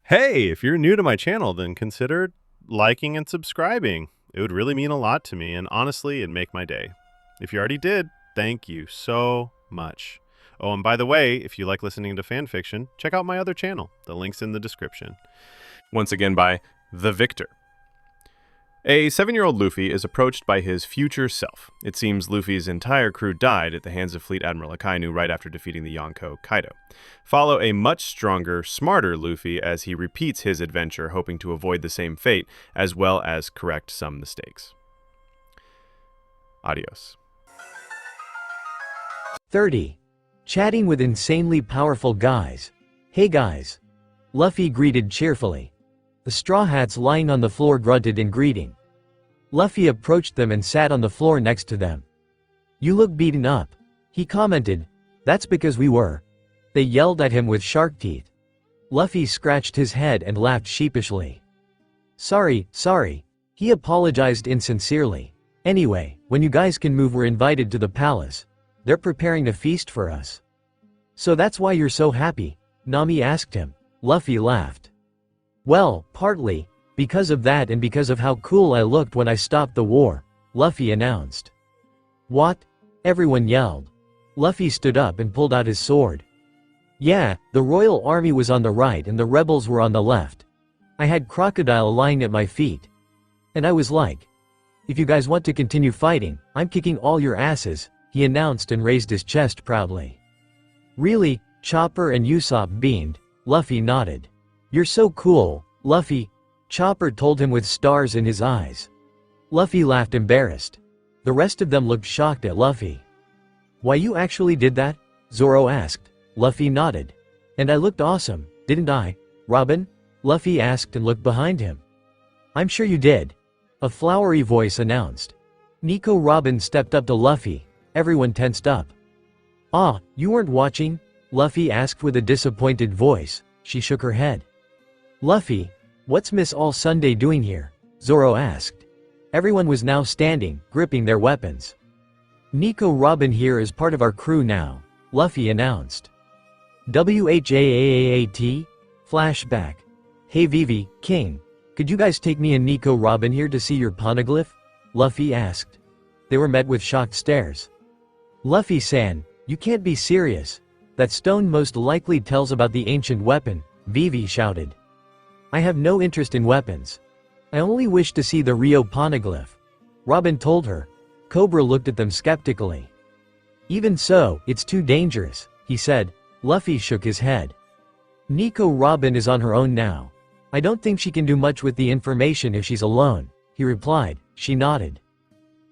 Hey, if you're new to my channel, then consider liking and subscribing. It would really mean a lot to me, and honestly, it'd make my day. If you already did, thank you so much. Oh, and by the way, if you like listening to fan fiction, check out my other channel. The link's in the description. Once again by TheVictor. A 7-year-old Luffy is approached by his future self. It seems Luffy's entire crew died at the hands of Fleet Admiral Akainu right after defeating the Yonko Kaido. Follow a much stronger, smarter Luffy as he repeats his adventure, hoping to avoid the same fate, as well as correct some mistakes. Adios. 30. Chatting with insanely powerful guys. Hey guys. Luffy greeted cheerfully. The Straw Hats lying on the floor grunted in greeting. Luffy approached them and sat on the floor next to them. You look beaten up. He commented. That's because we were. They yelled at him with shark teeth. Luffy scratched his head and laughed sheepishly. Sorry. He apologized insincerely. Anyway, when you guys can move, we're invited to the palace. They're preparing a feast for us. So that's why you're so happy? Nami asked him. Luffy laughed. Well, partly, because of that and because of how cool I looked when I stopped the war, Luffy announced. What? Everyone yelled. Luffy stood up and pulled out his sword. Yeah, the royal army was on the right and the rebels were on the left. I had Crocodile lying at my feet. And I was like, if you guys want to continue fighting, I'm kicking all your asses, he announced and raised his chest proudly. Really? Chopper and Usopp beamed. Luffy nodded. You're so cool, Luffy, Chopper told him with stars in his eyes. Luffy laughed embarrassed. The rest of them looked shocked at Luffy. Why, you actually did that? Zoro asked. Luffy nodded. And I looked awesome, didn't I, Robin? Luffy asked and looked behind him. I'm sure you did. A flowery voice announced. Nico Robin stepped up to Luffy. Everyone tensed up. Ah, you weren't watching? Luffy asked with a disappointed voice. She shook her head. Luffy, what's Miss All Sunday doing here? Zoro asked. Everyone was now standing, gripping their weapons. Nico Robin here is part of our crew now, Luffy announced. WHAAAAT? Flashback. Hey Vivi, King, could you guys take me and Nico Robin here to see your poneglyph? Luffy asked. They were met with shocked stares. Luffy-san, you can't be serious. That stone most likely tells about the ancient weapon, Vivi shouted. I have no interest in weapons. I only wish to see the Rio poneglyph. Robin told her. Cobra looked at them skeptically. Even so, it's too dangerous, he said. Luffy shook his head. Nico Robin is on her own now. I don't think she can do much with the information if she's alone, he replied. She nodded.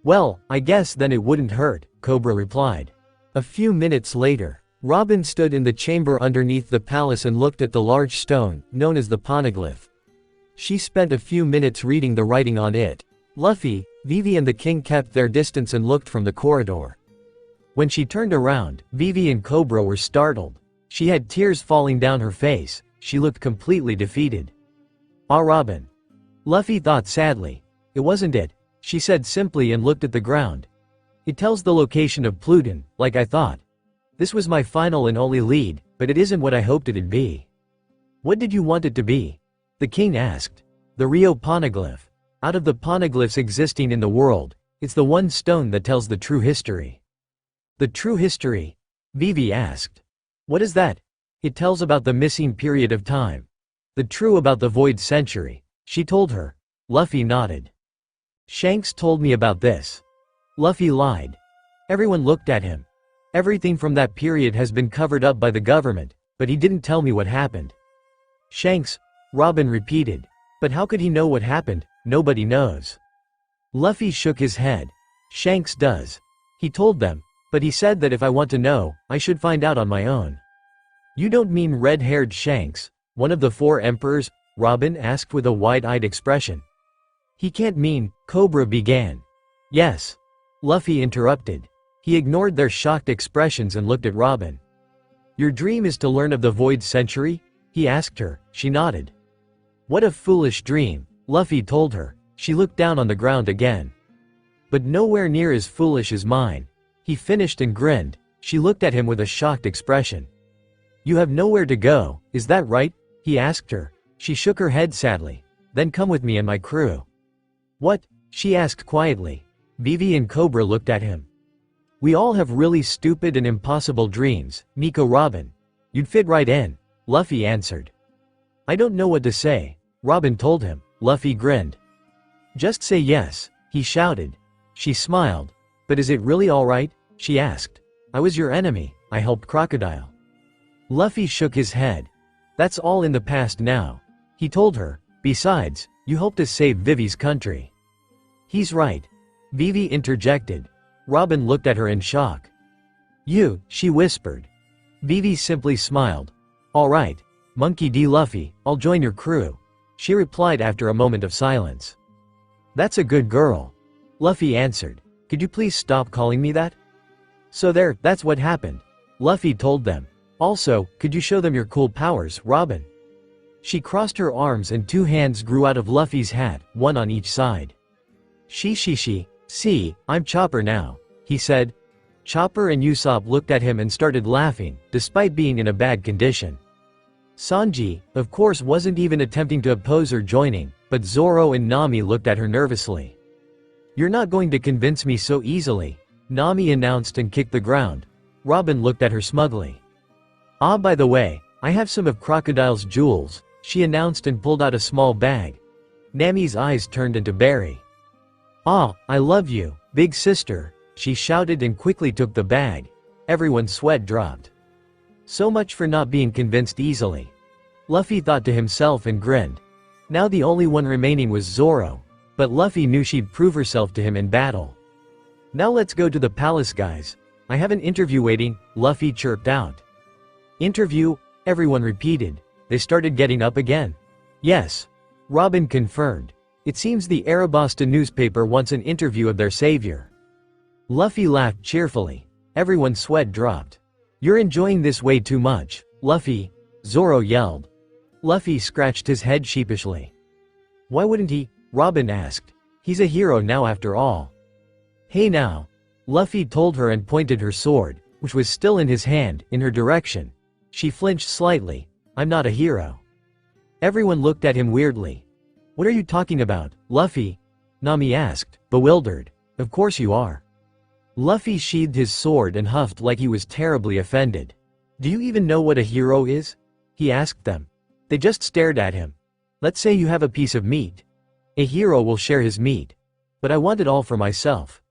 Well, I guess then it wouldn't hurt, Cobra replied. A few minutes later, Robin stood in the chamber underneath the palace and looked at the large stone, known as the poneglyph. She spent a few minutes reading the writing on it. Luffy, Vivi and the king kept their distance and looked from the corridor. When she turned around, Vivi and Cobra were startled. She had tears falling down her face. She looked completely defeated. Ah, Robin. Luffy thought sadly. It wasn't it, she said simply and looked at the ground. It tells the location of Pluton, like I thought. This was my final and only lead, but it isn't what I hoped it'd be. What did you want it to be? The king asked. The Rio poneglyph. Out of the poneglyphs existing in the world, it's the one stone that tells the true history. The true history? Vivi asked. What is that? It tells about the missing period of time. The true about the void century, she told her. Luffy nodded. Shanks told me about this. Luffy lied. Everyone looked at him. Everything from that period has been covered up by the government, but he didn't tell me what happened. Shanks, Robin repeated. But how could he know what happened? Nobody knows. Luffy shook his head. Shanks does. He told them, but he said that if I want to know, I should find out on my own. You don't mean red-haired Shanks, one of the 4 emperors? Robin asked with a wide-eyed expression. He can't mean, Cobra began. Yes. Luffy interrupted. He ignored their shocked expressions and looked at Robin. Your dream is to learn of the void century? He asked her. She nodded. What a foolish dream, Luffy told her. She looked down on the ground again. But nowhere near as foolish as mine. He finished and grinned. She looked at him with a shocked expression. You have nowhere to go, is that right? He asked her. She shook her head sadly. Then come with me and my crew. What? She asked quietly. Vivi and Cobra looked at him. We all have really stupid and impossible dreams, Nico Robin. You'd fit right in, Luffy answered. I don't know what to say, Robin told him. Luffy grinned. Just say yes, he shouted. She smiled. But is it really alright? She asked. I was your enemy, I helped Crocodile. Luffy shook his head. That's all in the past now. He told her. Besides, you helped us save Vivi's country. He's right. Vivi interjected. Robin looked at her in shock. You, she whispered. Vivi simply smiled. All right, Monkey D. Luffy, I'll join your crew, she replied after a moment of silence. That's a good girl, Luffy answered. Could you please stop calling me that? So there, that's what happened, Luffy told them. Also, could you show them your cool powers, Robin? She crossed her arms and 2 hands grew out of Luffy's hat, one on each side. See, I'm Chopper now, he said. Chopper and Usopp looked at him and started laughing, despite being in a bad condition. Sanji, of course, wasn't even attempting to oppose her joining, but Zoro and Nami looked at her nervously. You're not going to convince me so easily, Nami announced and kicked the ground. Robin looked at her smugly. Ah, by the way, I have some of Crocodile's jewels, she announced and pulled out a small bag. Nami's eyes turned into berry. Ah, I love you, big sister, she shouted and quickly took the bag. Everyone's sweat dropped. So much for not being convinced easily, Luffy thought to himself and grinned. Now the only one remaining was Zoro, but Luffy knew she'd prove herself to him in battle. Now let's go to the palace, guys. I have an interview waiting, Luffy chirped out. Interview? Everyone repeated. They started getting up again. Yes, Robin confirmed. It seems the Arabasta newspaper wants an interview of their savior. Luffy laughed cheerfully. Everyone's sweat dropped. You're enjoying this way too much, Luffy, Zoro yelled. Luffy scratched his head sheepishly. Why wouldn't he? Robin asked. He's a hero now after all. Hey now, Luffy told her and pointed her sword, which was still in his hand, in her direction. She flinched slightly. I'm not a hero. Everyone looked at him weirdly. What are you talking about, Luffy? Nami asked, bewildered. Of course you are. Luffy sheathed his sword and huffed like he was terribly offended. Do you even know what a hero is? He asked them. They just stared at him. Let's say you have a piece of meat. A hero will share his meat. But I want it all for myself.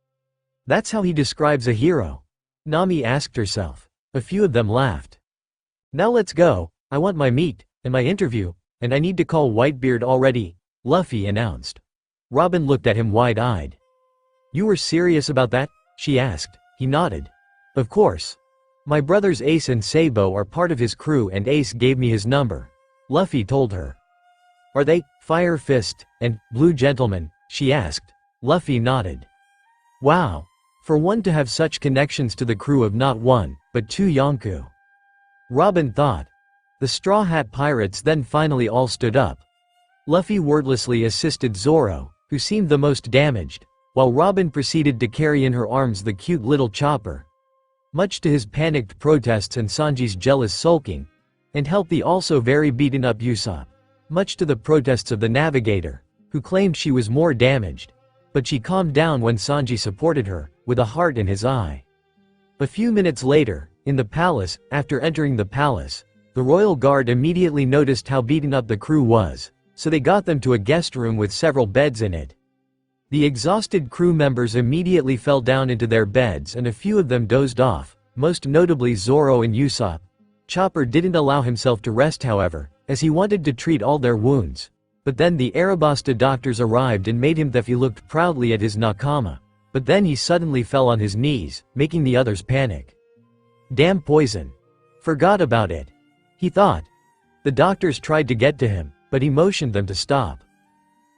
That's how he describes a hero? Nami asked herself. A few of them laughed. Now let's go, I want my meat, and my interview, and I need to call Whitebeard already, Luffy announced. Robin looked at him wide-eyed. You were serious about that? She asked. He nodded. Of course. My brothers Ace and Sabo are part of his crew and Ace gave me his number, Luffy told her. Are they, Fire Fist, and Blue Gentleman? She asked. Luffy nodded. Wow. For one to have such connections to the crew of not one, but 2 Yonkou. Robin thought. The Straw Hat Pirates then finally all stood up. Luffy wordlessly assisted Zoro, who seemed the most damaged, while Robin proceeded to carry in her arms the cute little Chopper. Much to his panicked protests and Sanji's jealous sulking, and helped the also very beaten up Usopp. Much to the protests of the Navigator, who claimed she was more damaged. But she calmed down when Sanji supported her, with a heart in his eye. A few minutes later, in the palace, after entering the palace, the royal guard immediately noticed how beaten up the crew was, so they got them to a guest room with several beds in it. The exhausted crew members immediately fell down into their beds and a few of them dozed off, most notably Zoro and Usopp. Chopper didn't allow himself to rest however, as he wanted to treat all their wounds. But then the Arabasta doctors arrived and made him that he looked proudly at his nakama. But then he suddenly fell on his knees, making the others panic. Damn poison. Forgot about it, he thought. The doctors tried to get to him, but he motioned them to stop.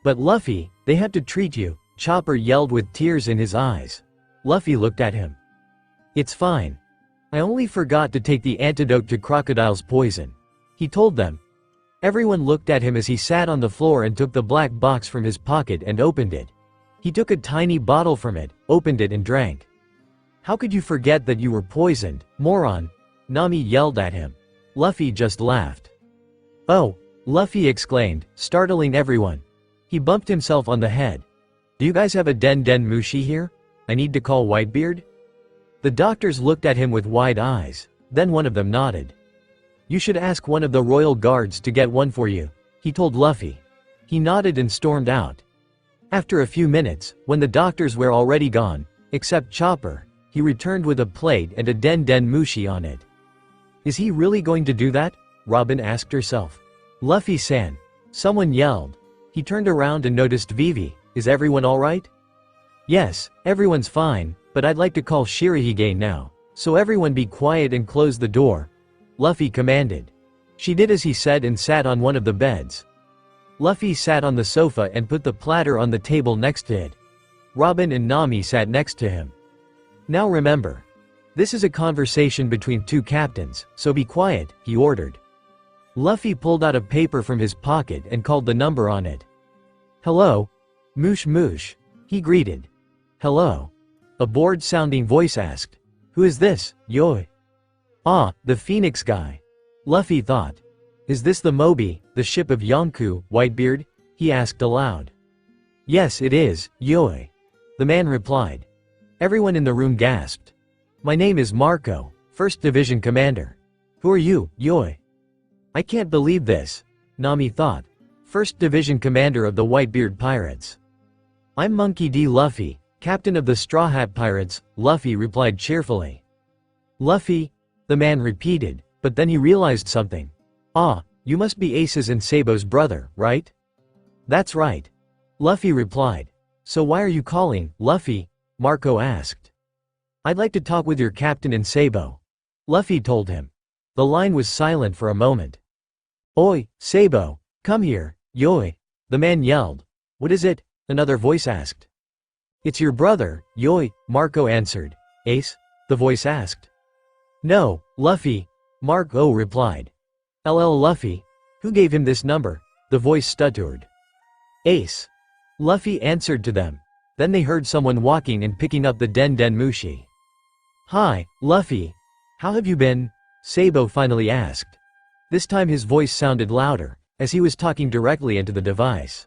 But Luffy, they had to treat you, Chopper yelled with tears in his eyes. Luffy looked at him. It's fine. I only forgot to take the antidote to Crocodile's poison, he told them. Everyone looked at him as he sat on the floor and took the black box from his pocket and opened it. He took a tiny bottle from it, opened it and drank. How could you forget that you were poisoned, moron? Nami yelled at him. Luffy just laughed. Oh, Luffy exclaimed, startling everyone. He bumped himself on the head. Do you guys have a Den Den Mushi here? I need to call Whitebeard? The doctors looked at him with wide eyes, then one of them nodded. You should ask one of the royal guards to get one for you, he told Luffy. He nodded and stormed out. After a few minutes, when the doctors were already gone, except Chopper, he returned with a plate and a Den Den Mushi on it. Is he really going to do that? Robin asked herself. Luffy-san. Someone yelled. He turned around and noticed Vivi. Is everyone alright? Yes, everyone's fine, but I'd like to call Shirahige now. So everyone be quiet and close the door, Luffy commanded. She did as he said and sat on one of the beds. Luffy sat on the sofa and put the platter on the table next to it. Robin and Nami sat next to him. Now remember, this is a conversation between two captains, so be quiet, he ordered. Luffy pulled out a paper from his pocket and called the number on it. Hello? Moosh moosh, he greeted. Hello? A bored-sounding voice asked. Who is this, Yoi? Ah, the Phoenix guy. Luffy thought. Is this the Moby, the ship of Yonkou, Whitebeard? He asked aloud. Yes, it is, Yoi. The man replied. Everyone in the room gasped. My name is Marco, 1st Division Commander. Who are you, Yoi? I can't believe this, Nami thought. 1st Division Commander of the Whitebeard Pirates. I'm Monkey D. Luffy, Captain of the Straw Hat Pirates, Luffy replied cheerfully. Luffy? The man repeated, but then he realized something. Ah, you must be Ace's and Sabo's brother, right? That's right. Luffy replied. So why are you calling, Luffy? Marco asked. I'd like to talk with your captain and Sabo. Luffy told him. The line was silent for a moment. Oi, Sabo, come here, Yoi, the man yelled. What is it? Another voice asked. It's your brother, Yoi, Marco answered. Ace? The voice asked. No, Luffy, Marco replied. LL Luffy? Who gave him this number? The voice stuttered. Ace. Luffy answered to them. Then they heard someone walking and picking up the Den Den Mushi. Hi, Luffy. How have you been? Sabo finally asked. This time his voice sounded louder, as he was talking directly into the device.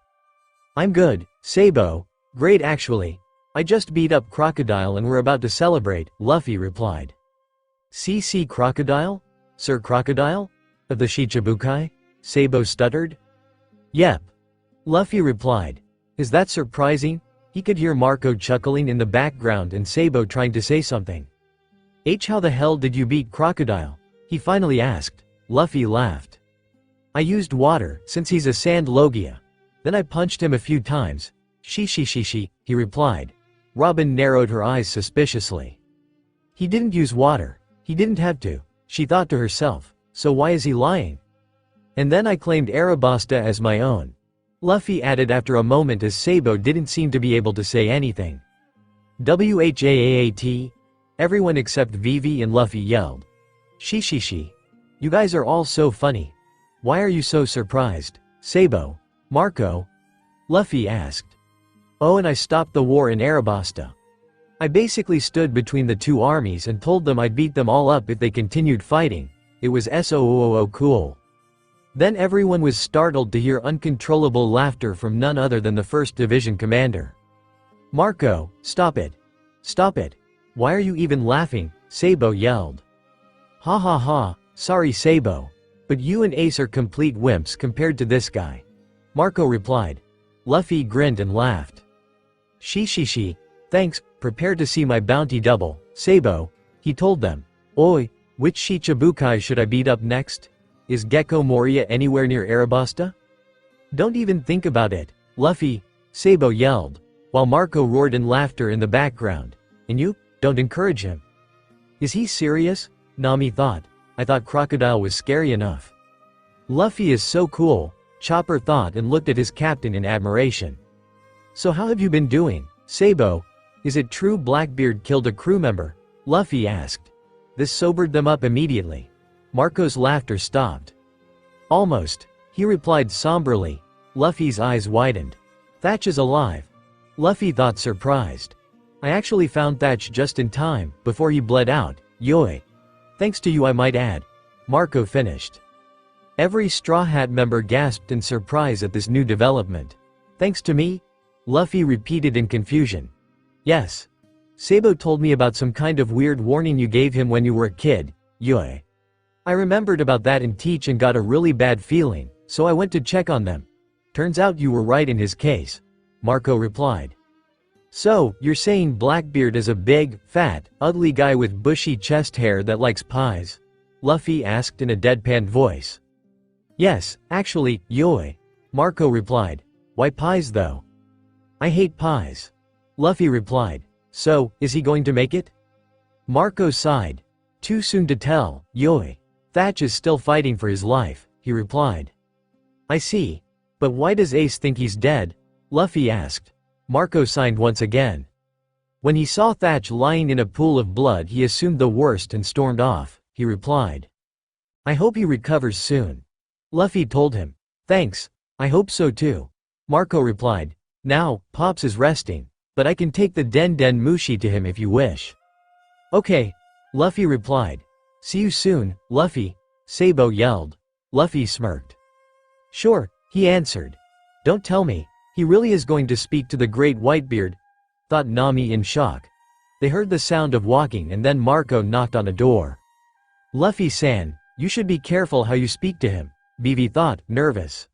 I'm good, Sabo. Great actually. I just beat up Crocodile and we're about to celebrate, Luffy replied. CC Crocodile? Sir Crocodile? Of the Shichibukai? Sabo stuttered. Yep. Luffy replied. Is that surprising? He could hear Marco chuckling in the background and Sabo trying to say something. How the hell did you beat Crocodile? He finally asked. Luffy laughed. I used water, since he's a sand logia. Then I punched him a few times. She, he replied. Robin narrowed her eyes suspiciously. He didn't use water. He didn't have to, she thought to herself, so why is he lying? And then I claimed Arabasta as my own. Luffy added after a moment as Sabo didn't seem to be able to say anything. WHAAAT? Everyone except Vivi and Luffy yelled. She. You guys are all so funny. Why are you so surprised, Sabo? Marco? Luffy asked. Oh, and I stopped the war in Arabasta. I basically stood between the two armies and told them I'd beat them all up if they continued fighting. It was so cool. Then everyone was startled to hear uncontrollable laughter from none other than the 1st Division Commander. Marco, stop it. Stop it. Why are you even laughing? Sabo yelled. Ha ha ha, sorry Sabo. But you and Ace are complete wimps compared to this guy. Marco replied. Luffy grinned and laughed. She. Thanks, prepare to see my bounty double, Sabo, he told them. Oi, which Shichibukai should I beat up next? Is Gecko Moria anywhere near Arabasta? Don't even think about it, Luffy, Sabo yelled, while Marco roared in laughter in the background. And you, don't encourage him. Is he serious? Nami thought. I thought Crocodile was scary enough. Luffy is so cool, Chopper thought and looked at his captain in admiration. So how have you been doing, Sabo? Is it true Blackbeard killed a crew member? Luffy asked. This sobered them up immediately. Marco's laughter stopped. Almost, he replied somberly. Luffy's eyes widened. Thatch is alive. Luffy thought surprised. I actually found Thatch just in time, before he bled out, Yoi. Thanks to you I might add. Marco finished. Every Straw Hat member gasped in surprise at this new development. Thanks to me? Luffy repeated in confusion. Yes. Sabo told me about some kind of weird warning you gave him when you were a kid, Yui. I remembered about that in Teach and got a really bad feeling, so I went to check on them. Turns out you were right in his case. Marco replied. So, you're saying Blackbeard is a big, fat, ugly guy with bushy chest hair that likes pies? Luffy asked in a deadpan voice. Yes, actually, Yui. Marco replied. Why pies though? I hate pies. Luffy replied. So, is he going to make it? Marco sighed. Too soon to tell, Yui. Thatch is still fighting for his life, he replied. I see. But why does Ace think he's dead? Luffy asked. Marco sighed once again. When he saw Thatch lying in a pool of blood he assumed the worst and stormed off, he replied. I hope he recovers soon. Luffy told him. Thanks, I hope so too. Marco replied. Now, Pops is resting, but I can take the Den Den Mushi to him if you wish. Okay. Luffy replied. See you soon, Luffy, Sabo yelled. Luffy smirked. Sure, he answered. Don't tell me, he really is going to speak to the great Whitebeard, thought Nami in shock. They heard the sound of walking and then Marco knocked on a door. Luffy-san, you should be careful how you speak to him, Vivi thought, nervous.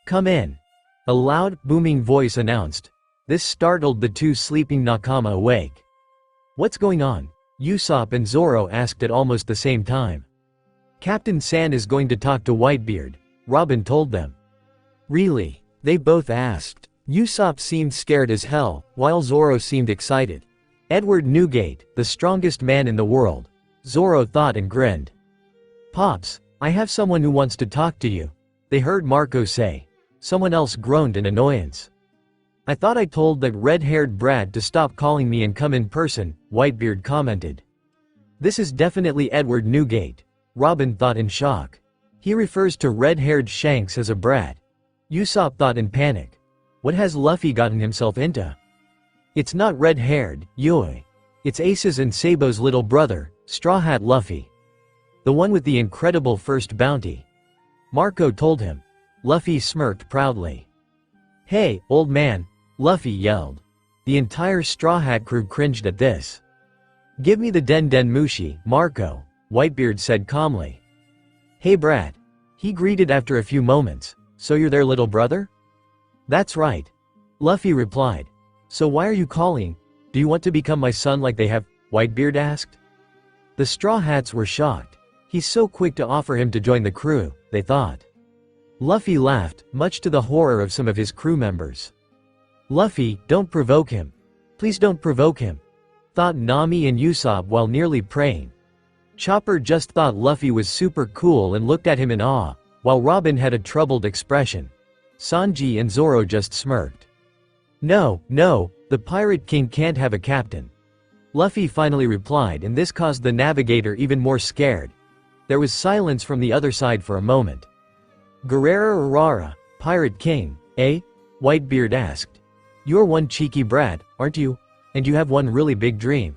Come in. A loud, booming voice announced. This startled the two sleeping Nakama awake. What's going on? Usopp and Zoro asked at almost the same time. Captain San is going to talk to Whitebeard, Robin told them. Really? They both asked. Usopp seemed scared as hell, while Zoro seemed excited. Edward Newgate, the strongest man in the world. Zoro thought and grinned. Pops, I have someone who wants to talk to you. They heard Marco say. Someone else groaned in annoyance. I thought I told that red-haired brat to stop calling me and come in person, Whitebeard commented. This is definitely Edward Newgate, Robin thought in shock. He refers to red-haired Shanks as a brat. Usopp thought in panic. What has Luffy gotten himself into? It's not red-haired, Yui. It's Ace's and Sabo's little brother, Straw Hat Luffy. The one with the incredible first bounty. Marco told him. Luffy smirked proudly. Hey, old man, Luffy yelled. The entire Straw Hat crew cringed at this. Give me the Den Den Mushi, Marco, Whitebeard said calmly. Hey brat. He greeted after a few moments. So you're their little brother? That's right. Luffy replied. So why are you calling? Do you want to become my son like they have? Whitebeard asked. The Straw Hats were shocked. He's so quick to offer him to join the crew, they thought. Luffy laughed, much to the horror of some of his crew members. Luffy, don't provoke him. Please don't provoke him, thought Nami and Usopp while nearly praying. Chopper just thought Luffy was super cool and looked at him in awe, while Robin had a troubled expression. Sanji and Zoro just smirked. No, the Pirate King can't have a captain. Luffy finally replied and this caused the navigator even more scared. There was silence from the other side for a moment. Guerrero Urara, Pirate King, eh? Whitebeard asked. You're one cheeky brat, aren't you? And you have one really big dream.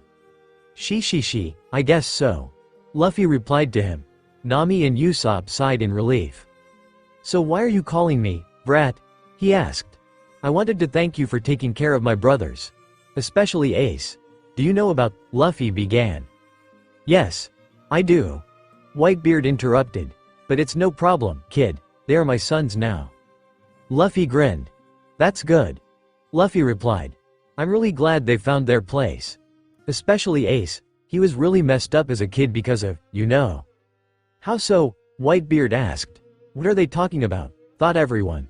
She, I guess so. Luffy replied to him. Nami and Usopp sighed in relief. So why are you calling me, brat? He asked. I wanted to thank you for taking care of my brothers. Especially Ace. Do you know about, Luffy began. Yes. I do. Whitebeard interrupted. But it's no problem, kid. They are my sons now. Luffy grinned. That's good. Luffy replied. I'm really glad they found their place. Especially Ace. He was really messed up as a kid because of, you know. How so? Whitebeard asked. What are they talking about? Thought everyone.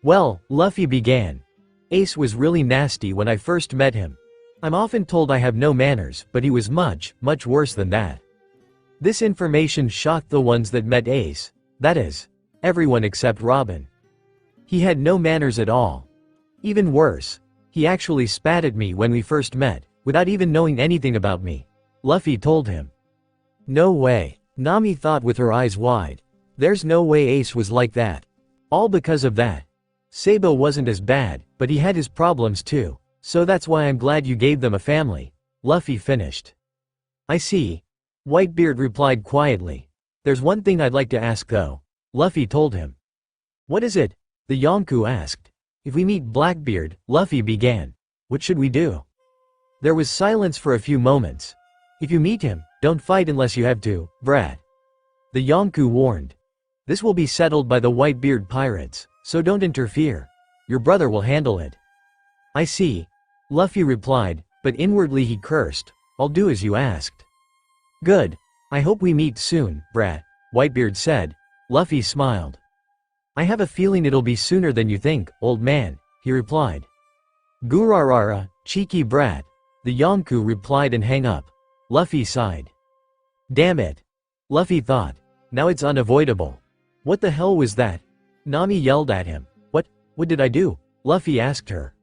Well, Luffy began. Ace was really nasty when I first met him. I'm often told I have no manners, but he was much, much worse than that. This information shocked the ones that met Ace, that is, everyone except Robin. He had no manners at all. Even worse, he actually spat at me when we first met, without even knowing anything about me. Luffy told him. No way. Nami thought with her eyes wide. There's no way Ace was like that. All because of that. Sabo wasn't as bad, but he had his problems too, so that's why I'm glad you gave them a family. Luffy finished. I see. Whitebeard replied quietly. There's one thing I'd like to ask though. Luffy told him. What is it? The Yonko asked. If we meet Blackbeard, Luffy began. What should we do? There was silence for a few moments. If you meet him, don't fight unless you have to, Brad. The Yonko warned. This will be settled by the Whitebeard pirates, so don't interfere. Your brother will handle it. I see. Luffy replied, but inwardly he cursed. I'll do as you asked. Good. I hope we meet soon, Brad, Whitebeard said. Luffy smiled. I have a feeling it'll be sooner than you think, old man, he replied. Gurarara, cheeky brat, the Yonko replied and hang up. Luffy sighed. Damn it. Luffy thought. Now it's unavoidable. What the hell was that? Nami yelled at him. What did I do? Luffy asked her.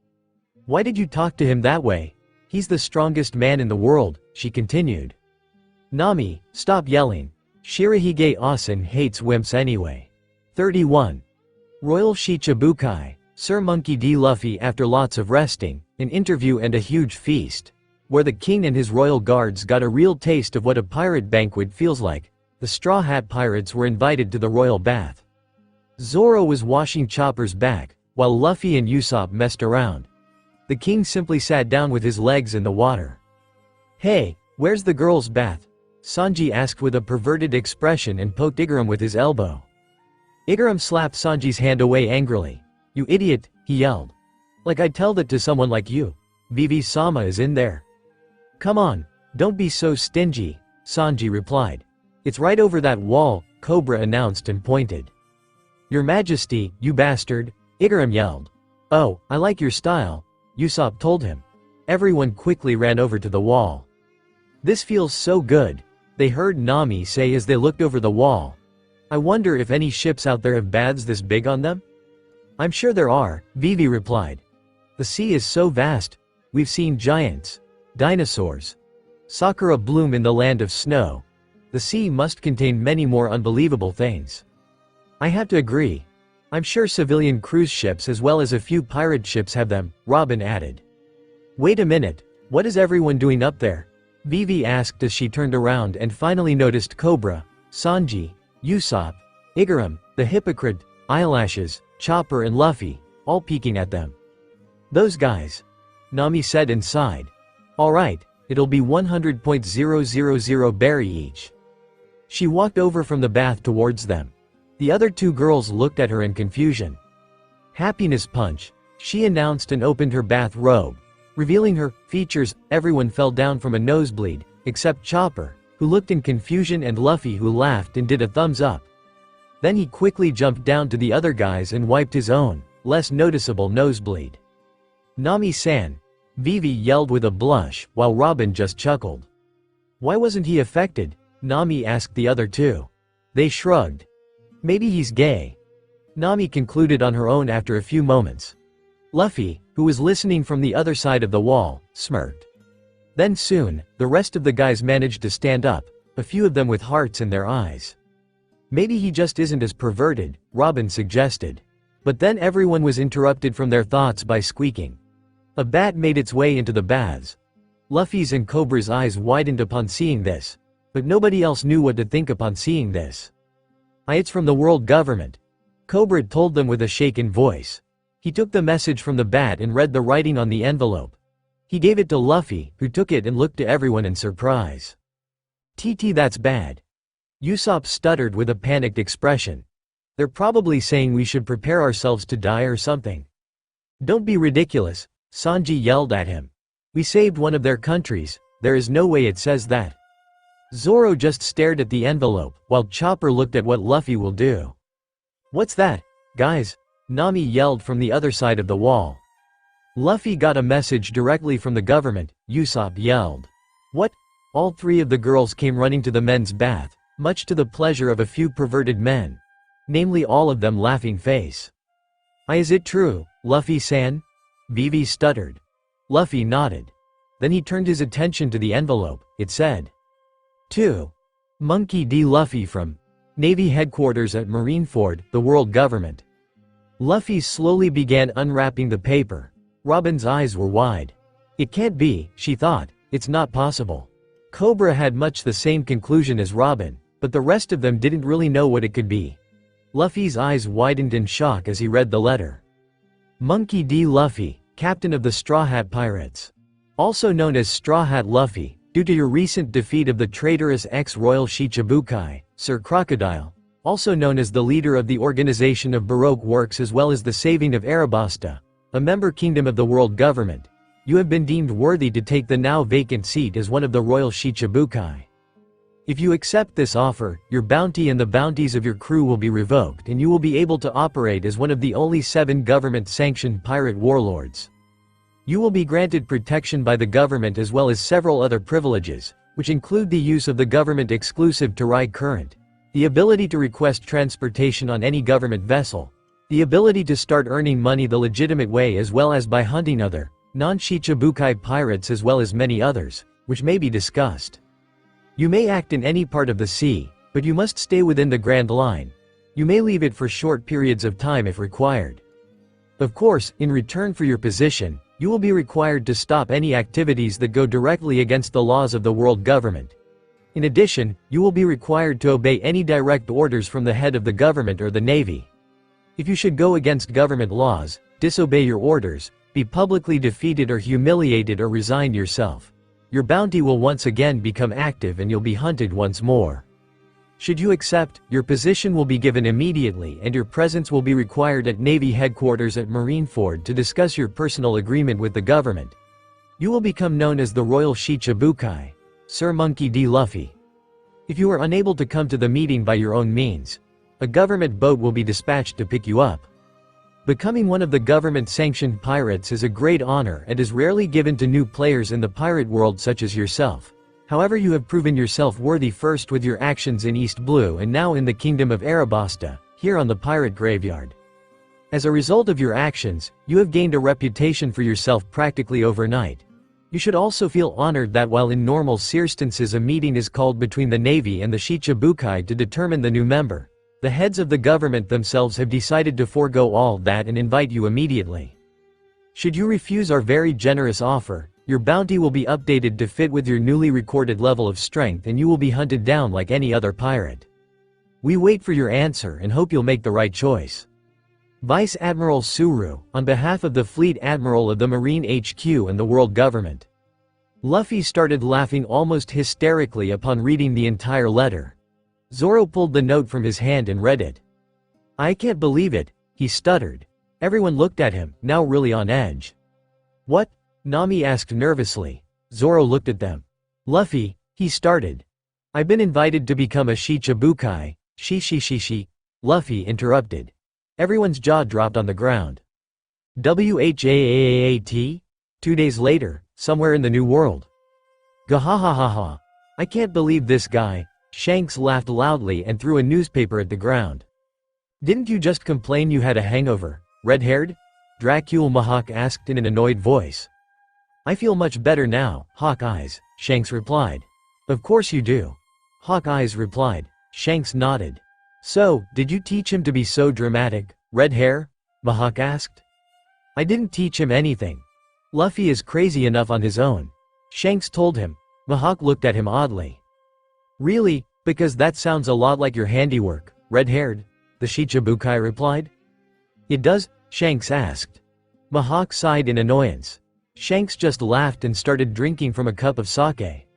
Why did you talk to him that way? He's the strongest man in the world, she continued. Nami, stop yelling. Shirahige Asen hates wimps anyway. 31. Royal Shichibukai, Sir Monkey D. Luffy after lots of resting, an interview and a huge feast, where the king and his royal guards got a real taste of what a pirate banquet feels like. The Straw Hat Pirates were invited to the royal bath. Zoro was washing Chopper's back, while Luffy and Usopp messed around. The king simply sat down with his legs in the water. Hey, where's the girls' bath? Sanji asked with a perverted expression and poked Igaram with his elbow. Igaram slapped Sanji's hand away angrily. You idiot, he yelled. Like I'd tell that to someone like you. Vivi-sama is in there. Come on, don't be so stingy, Sanji replied. It's right over that wall, Cobra announced and pointed. Your Majesty, you bastard, Igaram yelled. Oh, I like your style, Usopp told him. Everyone quickly ran over to the wall. This feels so good, they heard Nami say as they looked over the wall. I wonder if any ships out there have baths this big on them? I'm sure there are, Vivi replied. The sea is so vast. We've seen giants, dinosaurs. Sakura bloom in the land of snow. The sea must contain many more unbelievable things. I have to agree. I'm sure civilian cruise ships as well as a few pirate ships have them, Robin added. Wait a minute, what is everyone doing up there? Vivi asked as she turned around and finally noticed Cobra, Sanji, Usopp, Igaram, the hypocrite, Eyelashes, Chopper and Luffy, all peeking at them. Those guys. Nami said and sighed. Alright, it'll be 100.000 berry each. She walked over from the bath towards them. The other two girls looked at her in confusion. Happiness punch, she announced and opened her bath robe. Revealing her features, everyone fell down from a nosebleed, except Chopper, who looked in confusion, and Luffy, who laughed and did a thumbs up. Then he quickly jumped down to the other guys and wiped his own, less noticeable nosebleed. Nami-san, Vivi yelled with a blush, while Robin just chuckled. Why wasn't he affected? Nami asked the other two. They shrugged. Maybe he's gay. Nami concluded on her own after a few moments. Luffy, who was listening from the other side of the wall, smirked. Then soon, the rest of the guys managed to stand up, a few of them with hearts in their eyes. Maybe he just isn't as perverted, Robin suggested. But then everyone was interrupted from their thoughts by squeaking. A bat made its way into the baths. Luffy's and Cobra's eyes widened upon seeing this, but nobody else knew what to think upon seeing this. It's from the world government, Cobra told them with a shaken voice. He took the message from the bat and read the writing on the envelope. He gave it to Luffy, who took it and looked to everyone in surprise. TT, that's bad. Usopp stuttered with a panicked expression. They're probably saying we should prepare ourselves to die or something. Don't be ridiculous, Sanji yelled at him. We saved one of their countries, there is no way it says that. Zoro just stared at the envelope, while Chopper looked at what Luffy will do. What's that, guys? Nami yelled from the other side of the wall. Luffy got a message directly from the government, Usopp yelled. What? All three of the girls came running to the men's bath, much to the pleasure of a few perverted men. Namely all of them laughing face. Is it true, Luffy-san? Vivi stuttered. Luffy nodded. Then he turned his attention to the envelope. It said, To Monkey D. Luffy from Navy Headquarters at Marineford, the world government. Luffy slowly began unwrapping the paper. Robin's eyes were wide. It can't be, she thought, it's not possible. Cobra had much the same conclusion as Robin, but the rest of them didn't really know what it could be. Luffy's eyes widened in shock as he read the letter. Monkey D. Luffy, captain of the Straw Hat Pirates. Also known as Straw Hat Luffy, due to your recent defeat of the traitorous ex-royal Shichibukai, Sir Crocodile, also known as the leader of the Organization of Baroque Works as well as the saving of Arabasta, a member kingdom of the world government, you have been deemed worthy to take the now vacant seat as one of the royal Shichibukai. If you accept this offer, your bounty and the bounties of your crew will be revoked and you will be able to operate as one of the only 7 government-sanctioned pirate warlords. You will be granted protection by the government as well as several other privileges, which include the use of the government exclusive to Rai Current, the ability to request transportation on any government vessel, the ability to start earning money the legitimate way as well as by hunting other, non-Shichibukai pirates as well as many others, which may be discussed. You may act in any part of the sea, but you must stay within the Grand Line. You may leave it for short periods of time if required. Of course, in return for your position, you will be required to stop any activities that go directly against the laws of the world government. In addition, you will be required to obey any direct orders from the head of the government or the navy. If you should go against government laws, disobey your orders, be publicly defeated or humiliated or resign yourself, your bounty will once again become active and you'll be hunted once more. Should you accept, your position will be given immediately and your presence will be required at Navy headquarters at Marineford to discuss your personal agreement with the government. You will become known as the Royal Shichibukai, Sir Monkey D. Luffy. If you are unable to come to the meeting by your own means, a government boat will be dispatched to pick you up. Becoming one of the government-sanctioned pirates is a great honor and is rarely given to new players in the pirate world such as yourself. However, you have proven yourself worthy first with your actions in East Blue and now in the Kingdom of Arabasta, here on the pirate graveyard. As a result of your actions, you have gained a reputation for yourself practically overnight. You should also feel honored that while in normal circumstances a meeting is called between the Navy and the Shichibukai to determine the new member, the heads of the government themselves have decided to forego all that and invite you immediately. Should you refuse our very generous offer, your bounty will be updated to fit with your newly recorded level of strength and you will be hunted down like any other pirate. We wait for your answer and hope you'll make the right choice. Vice Admiral Suru, on behalf of the Fleet Admiral of the Marine HQ and the world government. Luffy started laughing almost hysterically upon reading the entire letter. Zoro pulled the note from his hand and read it. I can't believe it, he stuttered. Everyone looked at him, now really on edge. What? Nami asked nervously. Zoro looked at them. Luffy, he started. I've been invited to become a Shichibukai, shi. Luffy interrupted. Everyone's jaw dropped on the ground. WHAAAT? 2 days later, somewhere in the New World. Gahahahaha. I can't believe this guy. Shanks laughed loudly and threw a newspaper at the ground. Didn't you just complain you had a hangover, red-haired? Dracule Mahawk asked in an annoyed voice. I feel much better now, Hawk Eyes, Shanks replied. Of course you do. Hawk Eyes replied. Shanks nodded. So, did you teach him to be so dramatic, red hair? Mahawk asked. I didn't teach him anything. Luffy is crazy enough on his own. Shanks told him. Mahawk looked at him oddly. Really? Because that sounds a lot like your handiwork, red-haired, the Shichibukai replied. It does? Shanks asked. Mahawk sighed in annoyance. Shanks just laughed and started drinking from a cup of sake.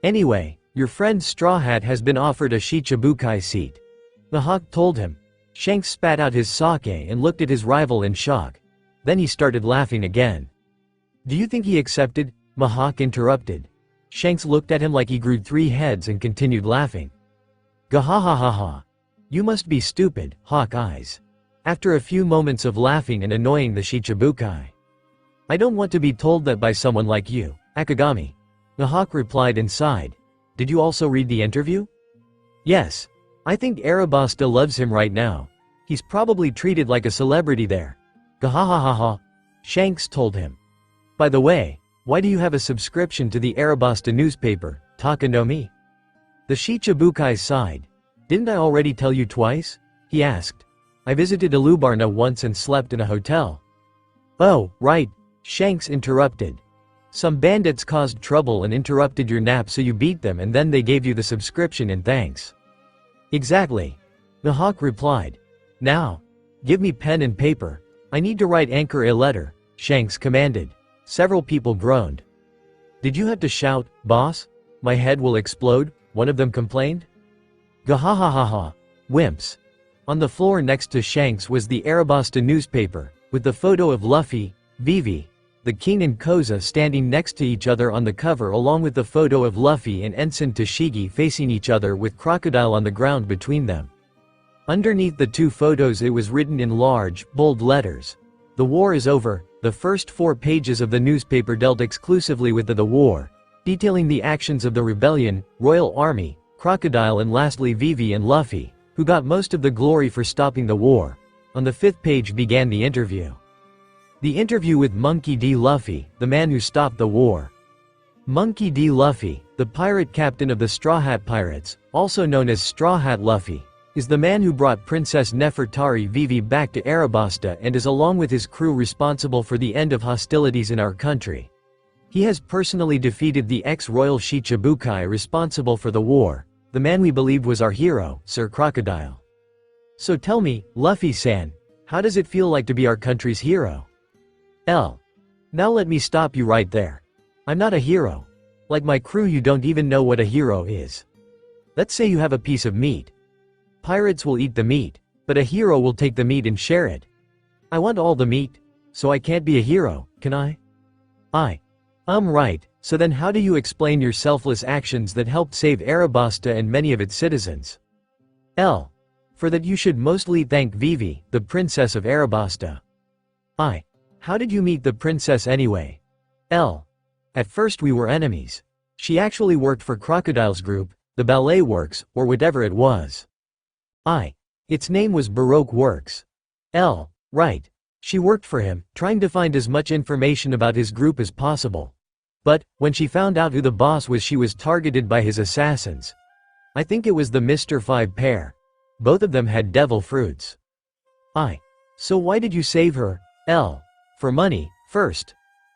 Anyway, your friend Straw Hat has been offered a Shichibukai seat. Mahawk told him. Shanks spat out his sake and looked at his rival in shock. Then he started laughing again. Do you think he accepted? Mahawk interrupted. Shanks looked at him like he grew 3 heads and continued laughing. Gahahahaha. You must be stupid, Hawk Eyes. After a few moments of laughing and annoying the Shichibukai. I don't want to be told that by someone like you, Akagami. Mahawk replied and sighed. Did you also read the interview? Yes. I think Arabasta loves him right now. He's probably treated like a celebrity there. Gahahahaha. Shanks told him. By the way, why do you have a subscription to the Arabasta newspaper, Taka no Mi? The Shichibukai sighed. Didn't I already tell you twice? He asked. I visited Alubarna once and slept in a hotel. Oh, right. Shanks interrupted. Some bandits caused trouble and interrupted your nap so you beat them and then they gave you the subscription in thanks. Exactly. Mahawk replied. Now. Give me pen and paper. I need to write Anchor a letter, Shanks commanded. Several people groaned. Did you have to shout, boss? My head will explode, one of them complained. Gahahahaha. Wimps. On the floor next to Shanks was the Arabasta newspaper, with the photo of Luffy, Vivi, the king and Koza standing next to each other on the cover, along with the photo of Luffy and Ensign Tashigi facing each other with Crocodile on the ground between them. Underneath the two photos it was written in large, bold letters. The war is over. The first 4 pages of the newspaper dealt exclusively with the war, detailing the actions of the rebellion, royal army, Crocodile and lastly Vivi and Luffy, who got most of the glory for stopping the war. On the 5th page began the interview. The interview with Monkey D. Luffy, the man who stopped the war. Monkey D. Luffy, the pirate captain of the Straw Hat Pirates, also known as Straw Hat Luffy, is the man who brought Princess Nefertari Vivi back to Arabasta and is along with his crew responsible for the end of hostilities in our country. He has personally defeated the ex-royal Shichibukai responsible for the war, the man we believed was our hero, Sir Crocodile. So tell me, Luffy-san, how does it feel like to be our country's hero? Now let me stop you right there. I'm not a hero. Like my crew, you don't even know what a hero is. Let's say you have a piece of meat. Pirates will eat the meat, but a hero will take the meat and share it. I want all the meat, so I can't be a hero, can I? Right, so then how do you explain your selfless actions that helped save Arabasta and many of its citizens? For that you should mostly thank Vivi, the princess of Arabasta. How did you meet the princess anyway? At first we were enemies. She actually worked for Crocodile's group, the ballet works, or whatever it was. Its name was Baroque Works. Right. She worked for him, trying to find as much information about his group as possible. But, when she found out who the boss was, she was targeted by his assassins. I think it was the Mr. 5 pair. Both of them had devil fruits. So why did you save her? For money, first.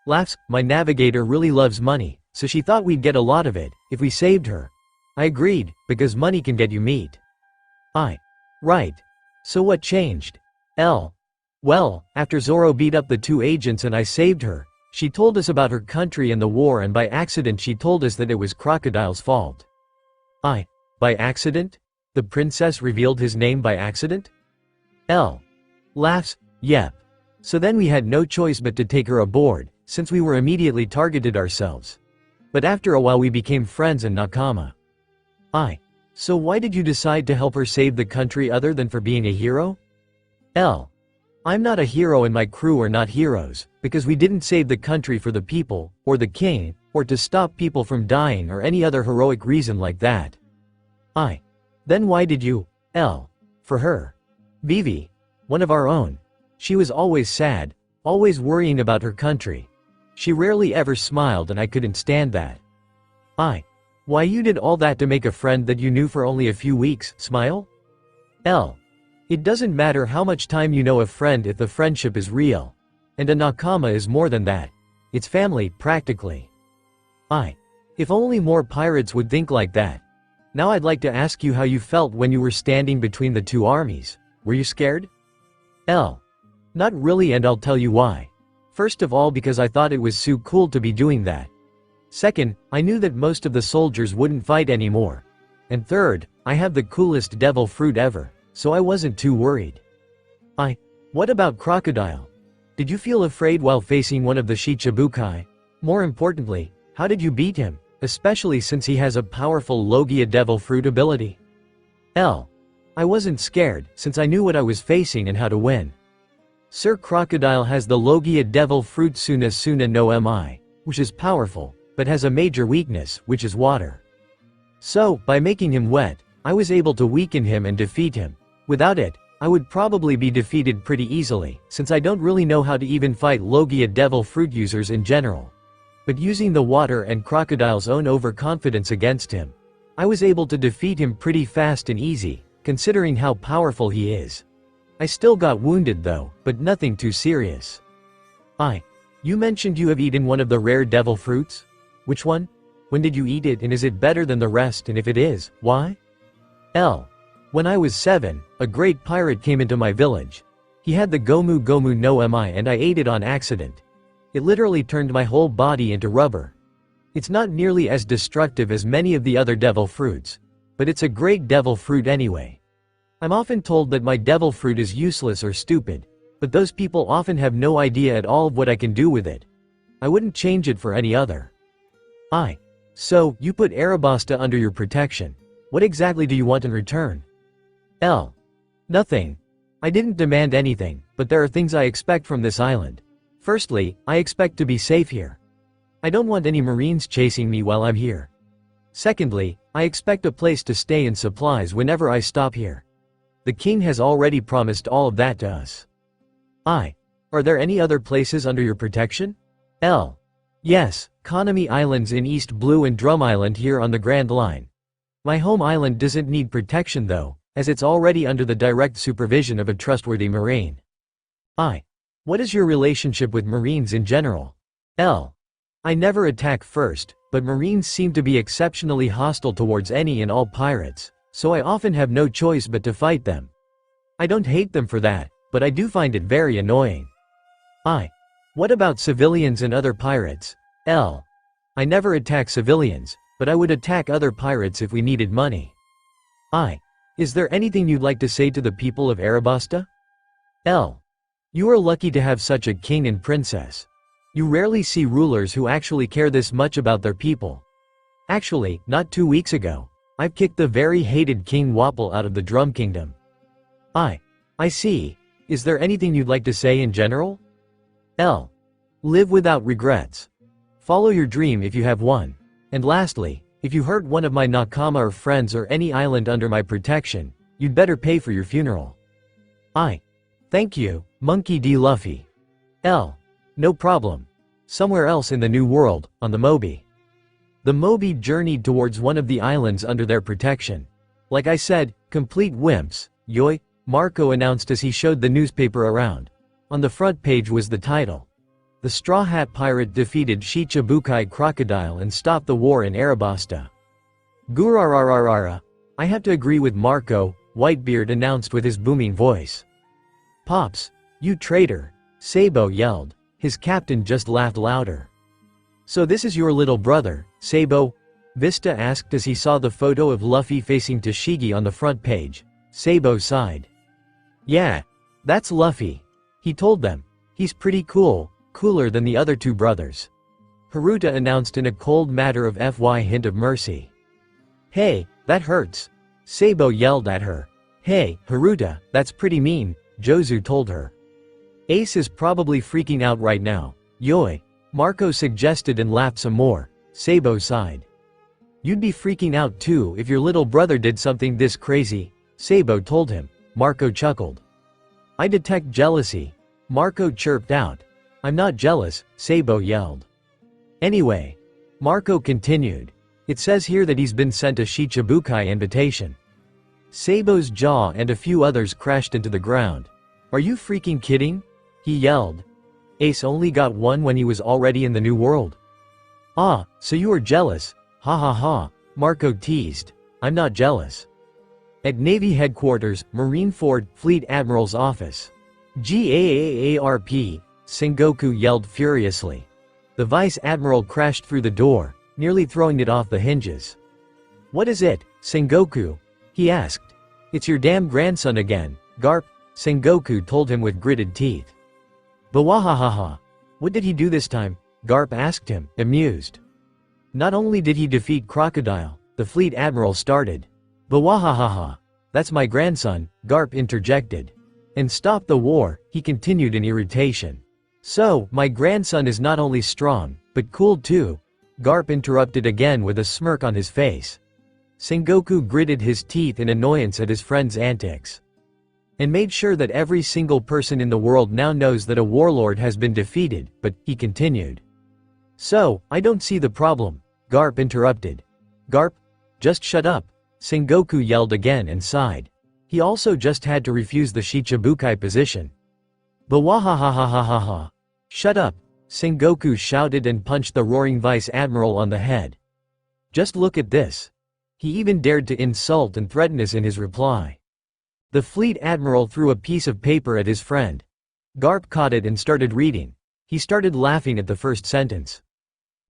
Laughs, my navigator really loves money, so she thought we'd get a lot of it, if we saved her. I agreed, because money can get you meat. Right. So what changed? Well, after Zoro beat up the 2 agents and I saved her, she told us about her country and the war, and by accident she told us that it was Crocodile's fault. By accident? The princess revealed his name by accident? Laughs, yep. So then we had no choice but to take her aboard, since we were immediately targeted ourselves. But after a while we became friends and nakama. So why did you decide to help her save the country other than for being a hero? I'm not a hero and my crew are not heroes, because we didn't save the country for the people, or the king, or to stop people from dying or any other heroic reason like that. Then why did you? For her. Vivi. One of our own. She was always sad, always worrying about her country. She rarely ever smiled and I couldn't stand that. Why you did all that to make a friend that you knew for only a few weeks, smile? It doesn't matter how much time you know a friend if the friendship is real. And a nakama is more than that. It's family, practically. If only more pirates would think like that. Now I'd like to ask you how you felt when you were standing between the 2 armies. Were you scared? Not really, and I'll tell you why. First of all, because I thought it was so cool to be doing that. Second, I knew that most of the soldiers wouldn't fight anymore. And third, I have the coolest devil fruit ever, so I wasn't too worried. What about Crocodile? Did you feel afraid while facing one of the Shichibukai? More importantly, how did you beat him, especially since he has a powerful Logia devil fruit ability? I wasn't scared, since I knew what I was facing and how to win. Sir Crocodile has the Logia devil fruit Suna Suna no Mi, which is powerful, but has a major weakness, which is water. So, by making him wet, I was able to weaken him and defeat him. Without it, I would probably be defeated pretty easily, since I don't really know how to even fight Logia devil fruit users in general. But using the water and Crocodile's own overconfidence against him, I was able to defeat him pretty fast and easy, considering how powerful he is. I still got wounded though, but nothing too serious. You mentioned you have eaten one of the rare devil fruits? Which one? When did you eat it, and is it better than the rest, and if it is, why? When I was 7, a great pirate came into my village. He had the Gomu Gomu no Mi and I ate it on accident. It literally turned my whole body into rubber. It's not nearly as destructive as many of the other devil fruits, but it's a great devil fruit anyway. I'm often told that my devil fruit is useless or stupid, but those people often have no idea at all of what I can do with it. I wouldn't change it for any other. So, you put Arabasta under your protection. What exactly do you want in return? L. Nothing. I didn't demand anything, but there are things I expect from this island. Firstly, I expect to be safe here. I don't want any marines chasing me while I'm here. Secondly, I expect a place to stay and supplies whenever I stop here. The king has already promised all of that to us. Are there any other places under your protection? L. Yes, Konami Islands in East Blue and Drum Island here on the Grand Line. My home island doesn't need protection though, as it's already under the direct supervision of a trustworthy marine. What is your relationship with marines in general? L. I never attack first, but marines seem to be exceptionally hostile towards any and all pirates, so I often have no choice but to fight them. I don't hate them for that, but I do find it very annoying. What about civilians and other pirates? L. I never attack civilians, but I would attack other pirates if we needed money. Is there anything you'd like to say to the people of Arabasta? L. You are lucky to have such a king and princess. You rarely see rulers who actually care this much about their people. Actually, not 2 weeks ago, I've kicked the very hated King Wapple out of the Drum Kingdom. I see. Is there anything you'd like to say in general? L. Live without regrets. Follow your dream if you have one. And lastly, if you hurt one of my nakama or friends or any island under my protection, you'd better pay for your funeral. Thank you, Monkey D. Luffy. L. No problem. Somewhere else in the New World, on the Moby. The Moby journeyed towards one of the islands under their protection. Like I said, complete wimps, yoi, Marco announced as he showed the newspaper around. On the front page was the title. The Straw Hat Pirate defeated Shichibukai Crocodile and stopped the war in Arabasta. Gurarararara. I have to agree with Marco, Whitebeard announced with his booming voice. Pops, you traitor, Sabo yelled. His captain just laughed louder. So this is your little brother, Sabo? Vista asked as he saw the photo of Luffy facing Tashigi on the front page. Sabo sighed. Yeah, that's Luffy. He told them. He's pretty cool, cooler than the other two brothers. Haruta announced in a cold matter of FY hint of mercy. Hey, that hurts. Sabo yelled at her. Hey, Haruta, that's pretty mean, Jozu told her. Ace is probably freaking out right now. Yoi. Marco suggested and laughed some more. Sabo sighed. You'd be freaking out too if your little brother did something this crazy, Sabo told him. Marco chuckled. I detect jealousy. Marco chirped out. I'm not jealous, Sabo yelled. Anyway. Marco continued. It says here that he's been sent a Shichibukai invitation. Sabo's jaw and a few others crashed into the ground. Are you freaking kidding? He yelled. Ace only got one when he was already in the New World. So you are jealous, ha ha ha, Marco teased. I'm not jealous. At Navy Headquarters, Marineford, Fleet Admiral's office. GAAARP, Sengoku yelled furiously. The Vice Admiral crashed through the door, nearly throwing it off the hinges. What is it, Sengoku? He asked. It's your damn grandson again, Garp, Sengoku told him with gritted teeth. Bawahahaha. What did he do this time? Garp asked him, amused. Not only did he defeat Crocodile, the Fleet Admiral started. Bawahahaha. That's my grandson, Garp interjected. And stop the war, he continued in irritation. So, my grandson is not only strong, but cool too. Garp interrupted again with a smirk on his face. Sengoku gritted his teeth in annoyance at his friend's antics. And made sure that every single person in the world now knows that a warlord has been defeated, but, he continued. So, I don't see the problem, Garp interrupted. Garp? Just shut up, Sengoku yelled again and sighed. He also just had to refuse the Shichibukai position. Bawahahahahaha. Shut up, Sengoku shouted and punched the roaring Vice Admiral on the head. Just look at this. He even dared to insult and threaten us in his reply. The fleet admiral threw a piece of paper at his friend. Garp caught it and started reading. He started laughing at the first sentence.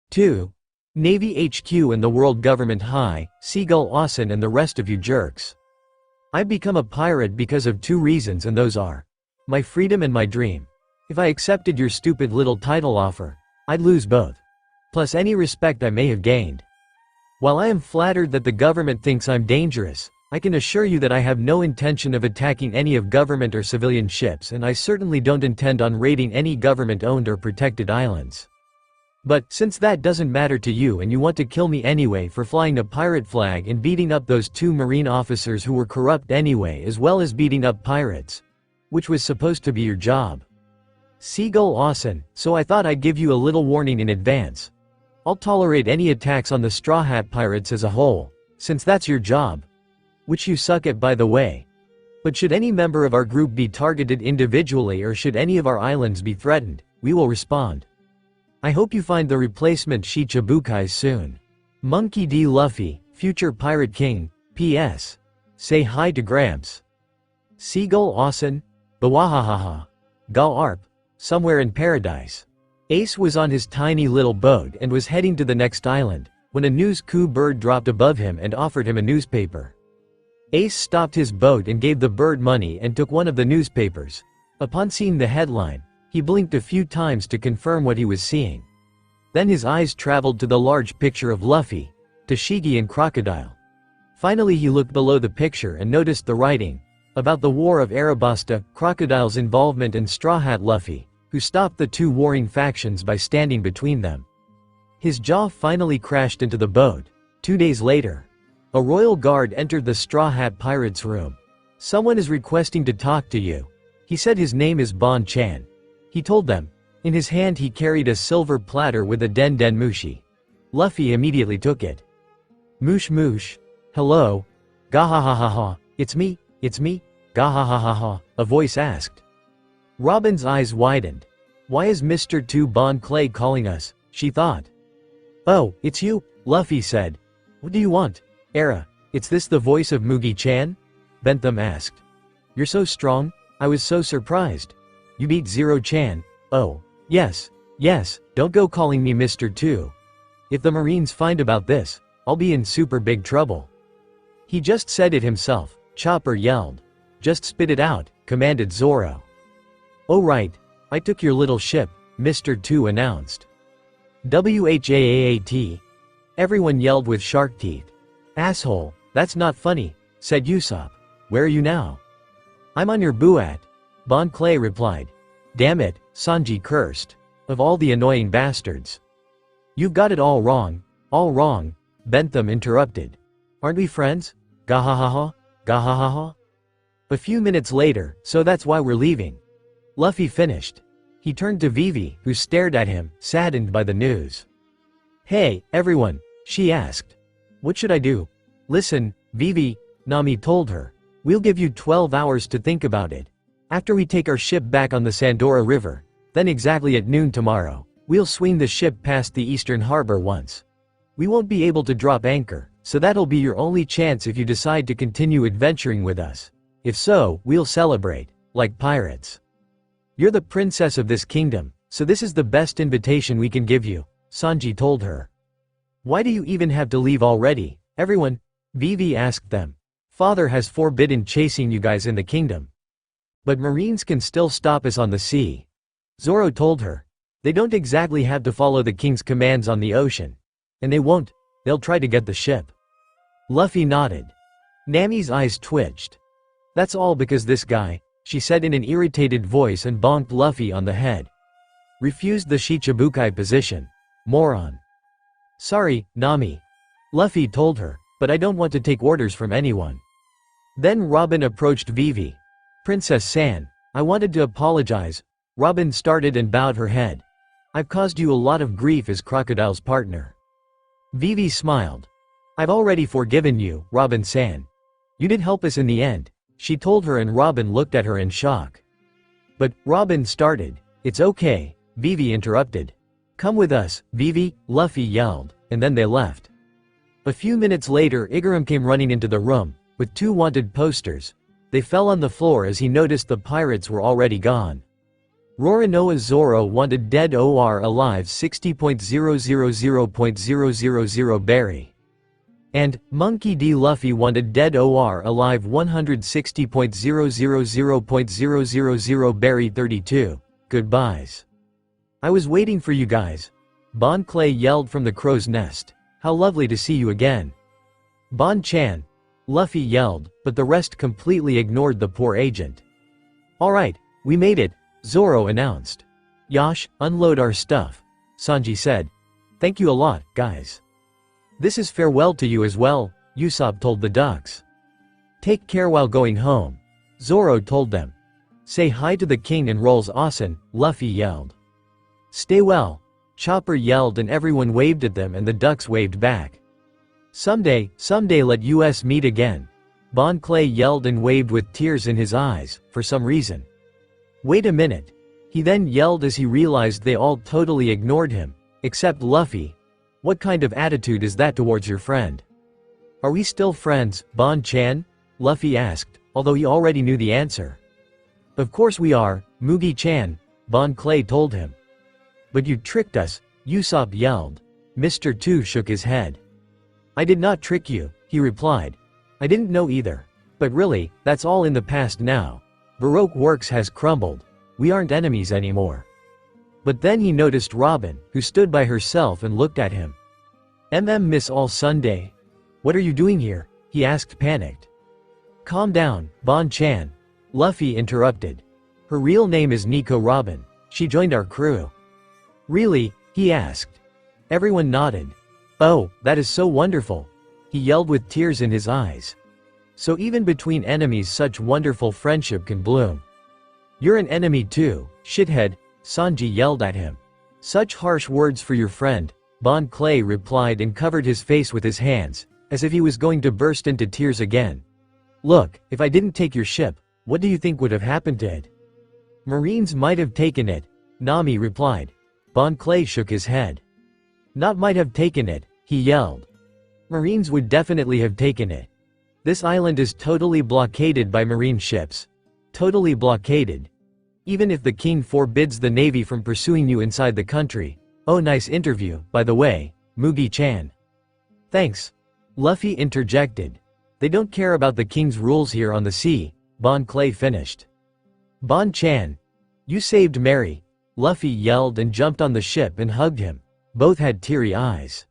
2. Navy HQ and the world government hi, Seagull Awesome and the rest of you jerks. I've become a pirate because of 2 reasons, and those are my freedom and my dream. If I accepted your stupid little title offer, I'd lose both. Plus any respect I may have gained. While I am flattered that the government thinks I'm dangerous, I can assure you that I have no intention of attacking any of government or civilian ships, and I certainly don't intend on raiding any government-owned or protected islands. But, since that doesn't matter to you and you want to kill me anyway for flying a pirate flag and beating up those 2 Marine officers who were corrupt anyway, as well as beating up pirates, which was supposed to be your job. Seagull Awesome, so I thought I'd give you a little warning in advance. I'll tolerate any attacks on the Straw Hat Pirates as a whole, since that's your job. Which you suck at, by the way. But should any member of our group be targeted individually or should any of our islands be threatened, we will respond. I hope you find the replacement Shichibukai soon. Monkey D. Luffy, future Pirate King, P.S. Say hi to Gramps. Seagull Awesome, Bawahahaha. Gal Arp, somewhere in paradise. Ace was on his tiny little boat and was heading to the next island, when a news coup bird dropped above him and offered him a newspaper. Ace stopped his boat and gave the bird money and took one of the newspapers. Upon seeing the headline, he blinked a few times to confirm what he was seeing. Then his eyes traveled to the large picture of Luffy, Tashigi and Crocodile. Finally he looked below the picture and noticed the writing, about the War of Arabasta, Crocodile's involvement and Straw Hat Luffy, who stopped the 2 warring factions by standing between them. His jaw finally crashed into the boat. 2 days later, a royal guard entered the Straw Hat Pirates' room. Someone is requesting to talk to you. He said his name is Bon Chan. He told them. In his hand he carried a silver platter with a den den mushi. Luffy immediately took it. Moosh moosh. Hello. Gahahaha. It's me, gahahaha, a voice asked. Robin's eyes widened. Why is Mr. 2 Bon Clay calling us, she thought. Oh, it's you, Luffy said. What do you want? Era, it's this the voice of Mugi-chan? Bentham asked. You're so strong, I was so surprised. You beat Zero-chan. Oh, yes, don't go calling me Mr. 2. If the Marines find about this, I'll be in super big trouble. He just said it himself, Chopper yelled. Just spit it out, commanded Zoro. Oh right, I took your little ship, Mr. 2 announced. WHAAAT. Everyone yelled with shark teeth. Asshole, that's not funny, said Usopp. Where are you now? I'm on your buat. Bon Clay replied. Damn it, Sanji cursed. Of all the annoying bastards. You've got it all wrong, Bentham interrupted. Aren't we friends? Gahahaha, gahahaha. A few minutes later, so that's why we're leaving. Luffy finished. He turned to Vivi, who stared at him, saddened by the news. Hey, everyone, she asked. What should I do? Listen, Vivi, Nami told her. We'll give you 12 hours to think about it. After we take our ship back on the Sandora River, then exactly at noon tomorrow, we'll swing the ship past the eastern harbor once. We won't be able to drop anchor, so that'll be your only chance if you decide to continue adventuring with us. If so, we'll celebrate, like pirates. You're the princess of this kingdom, so this is the best invitation we can give you, Sanji told her. Why do you even have to leave already, everyone? Vivi asked them. Father has forbidden chasing you guys in the kingdom. But Marines can still stop us on the sea. Zoro told her. They don't exactly have to follow the king's commands on the ocean. And they won't, they'll try to get the ship. Luffy nodded. Nami's eyes twitched. That's all because this guy, she said in an irritated voice and bonked Luffy on the head. Refused the Shichibukai position. Moron. Sorry, Nami. Luffy told her, but I don't want to take orders from anyone. Then Robin approached Vivi. Princess San, I wanted to apologize. Robin started and bowed her head. I've caused you a lot of grief as Crocodile's partner. Vivi smiled. I've already forgiven you, Robin San. You did help us in the end, she told her, and Robin looked at her in shock. But, Robin started. It's okay, Vivi interrupted. Come with us, Vivi, Luffy yelled, and then they left. A few minutes later Igaram came running into the room, with 2 wanted posters. They fell on the floor as he noticed the pirates were already gone. Roronoa Zoro wanted dead or alive 60.000.000 berry. And Monkey D. Luffy wanted dead or alive 160.000.000 berry 32. Goodbyes. I was waiting for you guys. Bon Clay yelled from the crow's nest. How lovely to see you again. Bon Chan. Luffy yelled, but the rest completely ignored the poor agent. Alright, we made it, Zoro announced. Yash, unload our stuff. Sanji said. Thank you a lot, guys. This is farewell to you as well, Usopp told the ducks. Take care while going home. Zoro told them. Say hi to the king and rolls Asen, Luffy yelled. Stay well. Chopper yelled and everyone waved at them and the ducks waved back. Someday let us meet again. Bon Clay yelled and waved with tears in his eyes, for some reason. Wait a minute. He then yelled as he realized they all totally ignored him, except Luffy. What kind of attitude is that towards your friend? Are we still friends, Bon Chan? Luffy asked, although he already knew the answer. Of course we are, Mugi Chan, Bon Clay told him. But you tricked us, Usopp yelled. Mr. Two shook his head. I did not trick you, he replied. I didn't know either. But really, that's all in the past now. Baroque works has crumbled. We aren't enemies anymore. But then he noticed Robin, who stood by herself and looked at him. Miss All Sunday? What are you doing here? He asked panicked. Calm down, Bon Chan. Luffy interrupted. Her real name is Nico Robin. She joined our crew. Really? He asked. Everyone nodded. Oh, that is so wonderful. He yelled with tears in his eyes. So even between enemies such wonderful friendship can bloom. You're an enemy too, shithead, Sanji yelled at him. Such harsh words for your friend, Bon Clay replied and covered his face with his hands, as if he was going to burst into tears again. Look, if I didn't take your ship, what do you think would have happened to it? Marines might have taken it, Nami replied. Bon Clay shook his head. Not might have taken it, he yelled. Marines would definitely have taken it. This island is totally blockaded by marine ships. Totally blockaded. Even if the king forbids the navy from pursuing you inside the country. Oh, nice interview, by the way, Mugi-chan. Thanks. Luffy interjected. They don't care about the king's rules here on the sea, Bon Clay finished. Bon Chan. You saved Mary. Luffy yelled and jumped on the ship and hugged him. Both had teary eyes.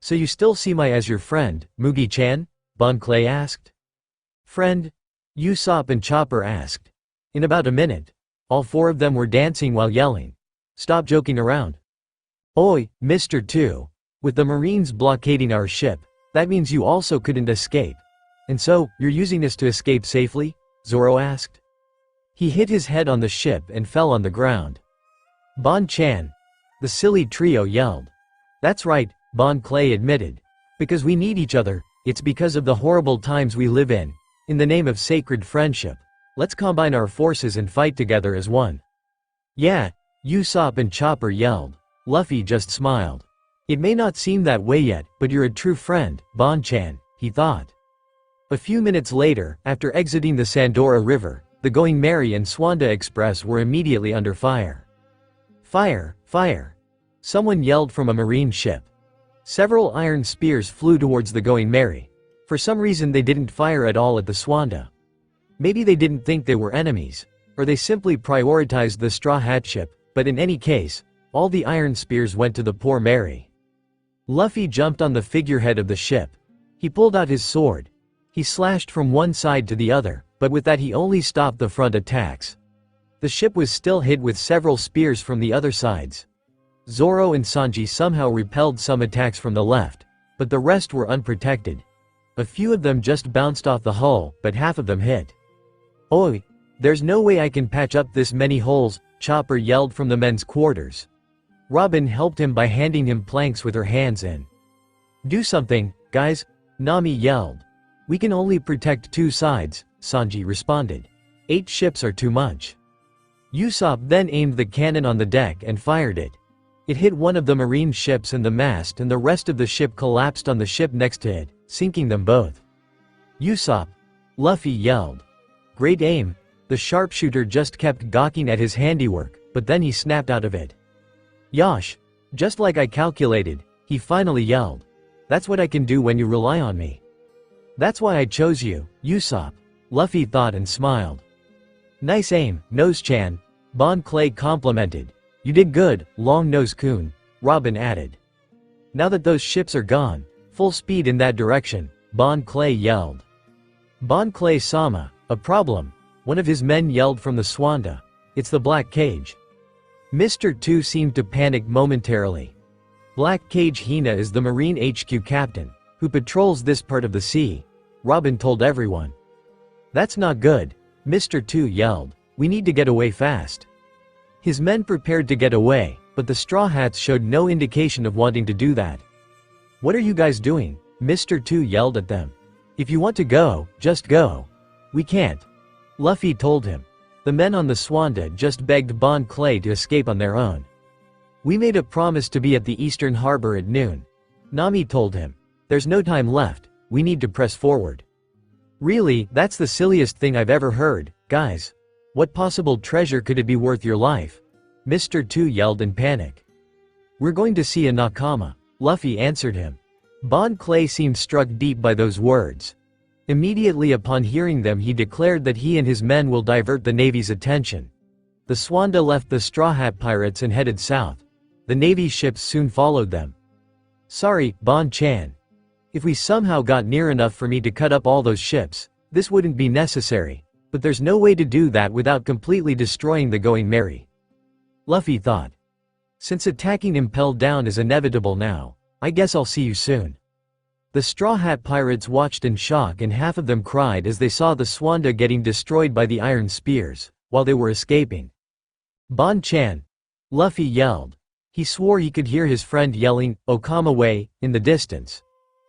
So you still see me as your friend, Mugi-chan? Bon Clay asked. Friend? Usopp and Chopper asked. In about a minute. All four of them were dancing while yelling. Stop joking around. Oi, Mr. Two. With the Marines blockading our ship, that means you also couldn't escape. And so, you're using this to escape safely? Zoro asked. He hit his head on the ship and fell on the ground. Bon Chan. The silly trio yelled. That's right, Bon Clay admitted. Because we need each other, it's because of the horrible times we live in the name of sacred friendship. Let's combine our forces and fight together as one. Yeah, Usopp and Chopper yelled. Luffy just smiled. It may not seem that way yet, but you're a true friend, Bon Chan, he thought. A few minutes later, after exiting the Sandora River, the Going Merry and Swanda Express were immediately under fire. Fire, fire. Someone yelled from a marine ship. Several iron spears flew towards the Going Merry. For some reason they didn't fire at all at the Swanda. Maybe they didn't think they were enemies, or they simply prioritized the Straw Hat ship, but in any case, all the iron spears went to the poor Mary. Luffy jumped on the figurehead of the ship. He pulled out his sword. He slashed from one side to the other, but with that he only stopped the front attacks. The ship was still hit with several spears from the other sides. Zoro and Sanji somehow repelled some attacks from the left, but the rest were unprotected. A few of them just bounced off the hull, but half of them hit. Oi! There's no way I can patch up this many holes, Chopper yelled from the men's quarters. Robin helped him by handing him planks with her hands in. Do something, guys, Nami yelled. We can only protect two sides, Sanji responded. 8 ships are too much. Usopp then aimed the cannon on the deck and fired it. It hit one of the marine ships and the mast and the rest of the ship collapsed on the ship next to it, sinking them both. Usopp! Luffy yelled. Great aim. The sharpshooter just kept gawking at his handiwork, but then he snapped out of it. Yosh! Just like I calculated, he finally yelled. That's what I can do when you rely on me. That's why I chose you, Usopp. Luffy thought and smiled. Nice aim, Nose-chan. Bon Clay complimented. You did good, Long Nose Kun, Robin added. Now that those ships are gone, full speed in that direction, Bon Clay yelled. Bon Clay-sama, a problem. One of his men yelled from the Swanda. It's the Black Cage. Mr. 2 seemed to panic momentarily. Black Cage Hina is the Marine HQ captain, who patrols this part of the sea, Robin told everyone. That's not good, Mr. 2 yelled. We need to get away fast. His men prepared to get away, but the Straw Hats showed no indication of wanting to do that. What are you guys doing? Mr. 2 yelled at them. If you want to go, just go. We can't. Luffy told him. The men on the Swanda just begged Bon Clay to escape on their own. We made a promise to be at the Eastern Harbor at noon. Nami told him. There's no time left, we need to press forward. Really, that's the silliest thing I've ever heard, guys. What possible treasure could it be worth your life? Mr. 2 yelled in panic. We're going to see a Nakama, Luffy answered him. Bon Clay seemed struck deep by those words. Immediately upon hearing them he declared that he and his men will divert the Navy's attention. The Swanda left the Straw Hat Pirates and headed south. The Navy ships soon followed them. Sorry, Bon-chan. If we somehow got near enough for me to cut up all those ships, this wouldn't be necessary, but there's no way to do that without completely destroying the Going Merry. Luffy thought. Since attacking Impel Down is inevitable now, I guess I'll see you soon. The Straw Hat Pirates watched in shock and half of them cried as they saw the Swanda getting destroyed by the iron spears, while they were escaping. Bon-chan! Luffy yelled. He swore he could hear his friend yelling, Okama way, in the distance.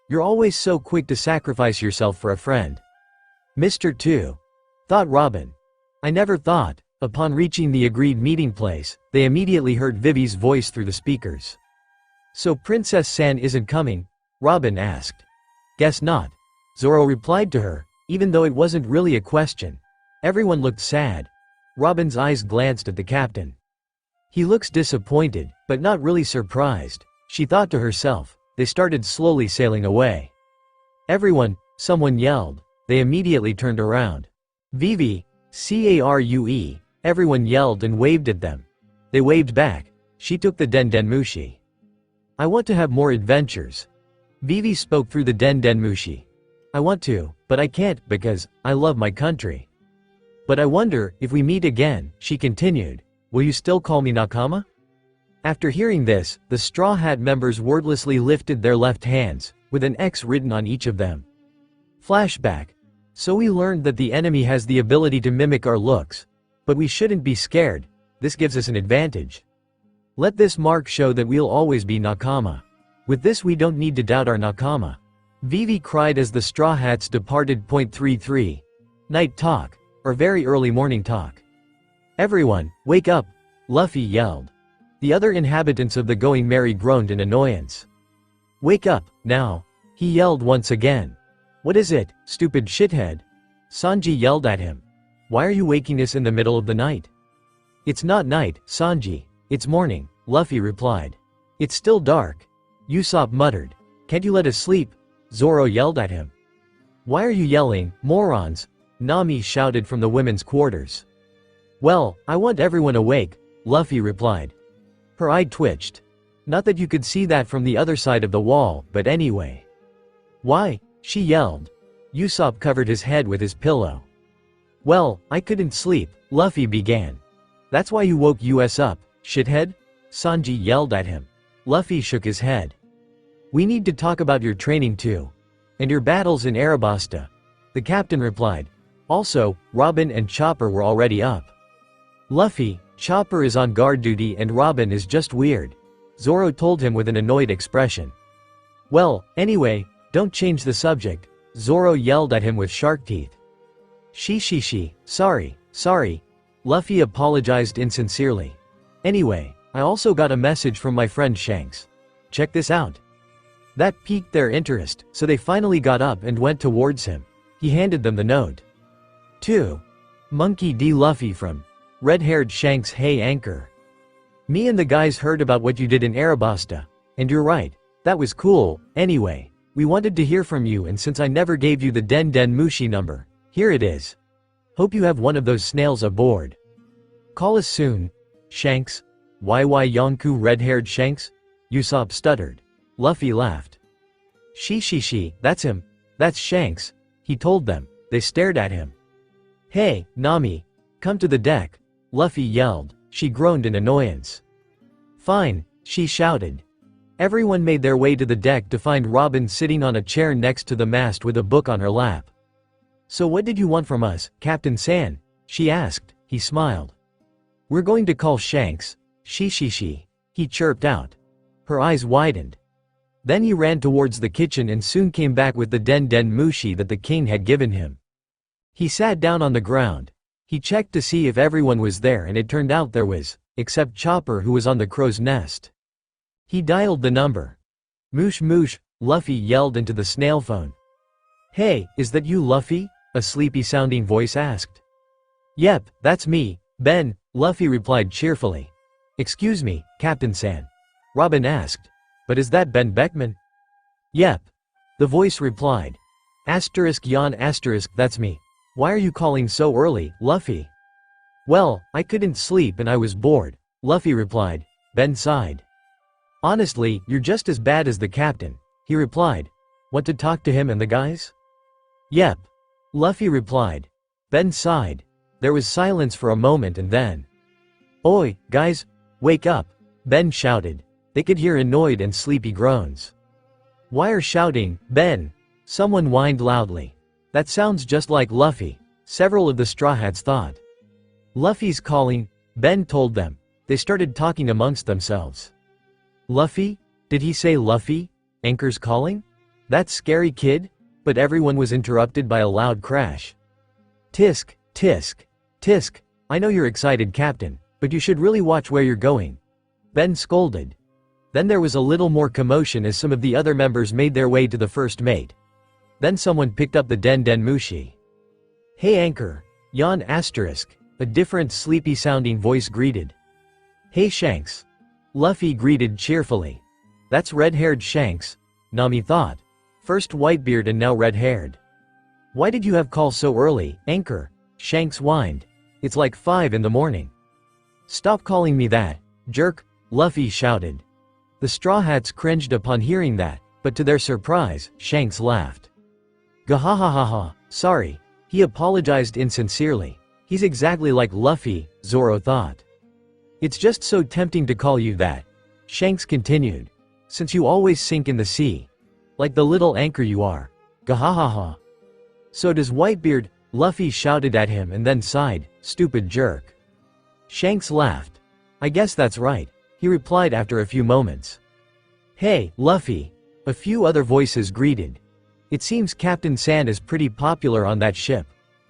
You're always so quick to sacrifice yourself for a friend. Mr. 2. Thought Robin. I never thought. Upon reaching the agreed meeting place, they immediately heard Vivi's voice through the speakers. So Princess San isn't coming? Robin asked. Guess not. Zoro replied to her, even though it wasn't really a question. Everyone looked sad. Robin's eyes glanced at the captain. He looks disappointed, but not really surprised, she thought to herself. They started slowly sailing away. Everyone, someone yelled. They immediately turned around. Vivi, Carue, everyone yelled and waved at them. They waved back. She took the Dendenmushi. I want to have more adventures. Vivi spoke through the Dendenmushi. I want to, but I can't because I love my country. But I wonder, if we meet again, she continued, will you still call me Nakama? After hearing this, the Straw Hat members wordlessly lifted their left hands, with an X written on each of them. Flashback. So we learned that the enemy has the ability to mimic our looks. But we shouldn't be scared, this gives us an advantage. Let this mark show that we'll always be Nakama. With this we don't need to doubt our Nakama. Vivi cried as the Straw Hats departed. 33. Night talk, or very early morning talk. Everyone, wake up, Luffy yelled. The other inhabitants of the Going Merry groaned in annoyance. Wake up, now, he yelled once again. What is it, stupid shithead? Sanji yelled at him. Why are you waking us in the middle of the night? It's not night, Sanji, it's morning, Luffy replied. It's still dark. Usopp muttered. Can't you let us sleep? Zoro yelled at him. Why are you yelling, morons? Nami shouted from the women's quarters. Well, I want everyone awake, Luffy replied. Her eye twitched. Not that you could see that from the other side of the wall, but anyway. Why? She yelled. Usopp covered his head with his pillow. Well, I couldn't sleep, Luffy began. That's why you woke us up, shithead? Sanji yelled at him. Luffy shook his head. We need to talk about your training too. And your battles in Arabasta. The captain replied. Also, Robin and Chopper were already up. Luffy, Chopper is on guard duty and Robin is just weird. Zoro told him with an annoyed expression. Well, anyway, don't change the subject, Zoro yelled at him with shark teeth. She, sorry. Luffy apologized insincerely. Anyway, I also got a message from my friend Shanks. Check this out. That piqued their interest, so they finally got up and went towards him. He handed them the note. 2. Monkey D. Luffy from Red-Haired Shanks. Hey Anchor. Me and the guys heard about what you did in Arabasta. And you're right, that was cool. Anyway, we wanted to hear from you, and since I never gave you the Den Den Mushi number, here it is. Hope you have one of those snails aboard. Call us soon. Shanks. YY Yonku. Red-Haired Shanks? Usopp stuttered. Luffy laughed. She, that's him. That's Shanks, he told them. They stared at him. Hey, Nami. Come to the deck, Luffy yelled. She groaned in annoyance. Fine, she shouted. Everyone made their way to the deck to find Robin sitting on a chair next to the mast with a book on her lap. So what did you want from us, Captain San? She asked. He smiled. We're going to call Shanks. She, he chirped out. Her eyes widened. Then he ran towards the kitchen and soon came back with the Den Den Mushi that the king had given him. He sat down on the ground. He checked to see if everyone was there, and it turned out there was, except Chopper, who was on the crow's nest. He dialed the number. Moosh moosh, Luffy yelled into the snail phone. Hey, is that you, Luffy? A sleepy-sounding voice asked. Yep, that's me, Ben, Luffy replied cheerfully. Excuse me, Captain San. Robin asked. But is that Ben Beckman? Yep. The voice replied. Yawn *, that's me. Why are you calling so early, Luffy? Well, I couldn't sleep and I was bored, Luffy replied. Ben sighed. Honestly, you're just as bad as the captain, he replied. Want to talk to him and the guys? Yep. Luffy replied. Ben sighed. There was silence for a moment and then. Oi, guys, wake up, Ben shouted. They could hear annoyed and sleepy groans. Why are shouting, Ben? Someone whined loudly. That sounds just like Luffy, several of the Straw Hats thought. Luffy's calling, Ben told them. They started talking amongst themselves. Luffy? Did he say Luffy? Anchor's calling? That scary kid? But everyone was interrupted by a loud crash. Tisk, tisk, tisk. I know you're excited, Captain, but you should really watch where you're going. Ben scolded. Then there was a little more commotion as some of the other members made their way to the first mate. Then someone picked up the Den Den Mushi. Hey Anchor, Yawn *, a different sleepy-sounding voice greeted. Hey Shanks. Luffy greeted cheerfully. That's red-haired Shanks, Nami thought. First white-beard and now red-haired. Why did you have call so early, Anchor? Shanks whined. It's like 5 in the morning. Stop calling me that, jerk, Luffy shouted. The Straw Hats cringed upon hearing that, but to their surprise, Shanks laughed. Gahahahaha, sorry. He apologized insincerely. He's exactly like Luffy, Zoro thought. It's just so tempting to call you that. Shanks continued. Since you always sink in the sea. Like the little anchor you are. Gahahaha. So does Whitebeard, Luffy shouted at him and then sighed, stupid jerk. Shanks laughed. I guess that's right, he replied after a few moments. Hey, Luffy. A few other voices greeted. It seems Captain Sand is pretty popular on that ship,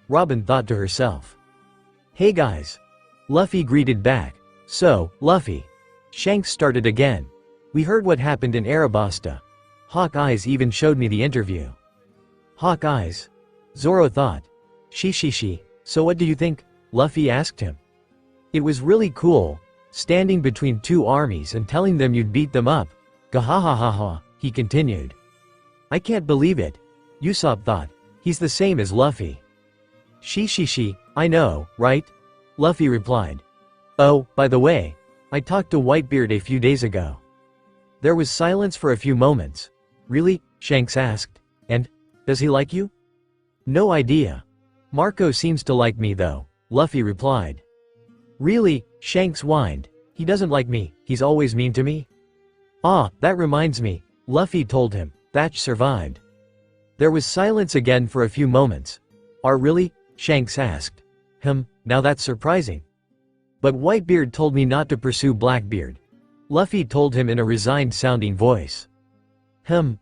Robin thought to herself. Hey guys. Luffy greeted back. So, Luffy. Shanks started again. We heard what happened in Arabasta. Hawkeye's even showed me the interview. Hawkeye's? Zoro thought. She. So what do you think? Luffy asked him. It was really cool, standing between two armies and telling them you'd beat them up. Gahahahaha, he continued. I can't believe it. Usopp thought. He's the same as Luffy. She. I know, right? Luffy replied. Oh, by the way, I talked to Whitebeard a few days ago. There was silence for a few moments. Really? Shanks asked. And, does he like you? No idea. Marco seems to like me though, Luffy replied. Really? Shanks whined. He doesn't like me, he's always mean to me. Ah, that reminds me, Luffy told him. Thatch survived. There was silence again for a few moments. Really? Shanks asked. Now that's surprising. But Whitebeard told me not to pursue Blackbeard. Luffy told him in a resigned-sounding voice. Then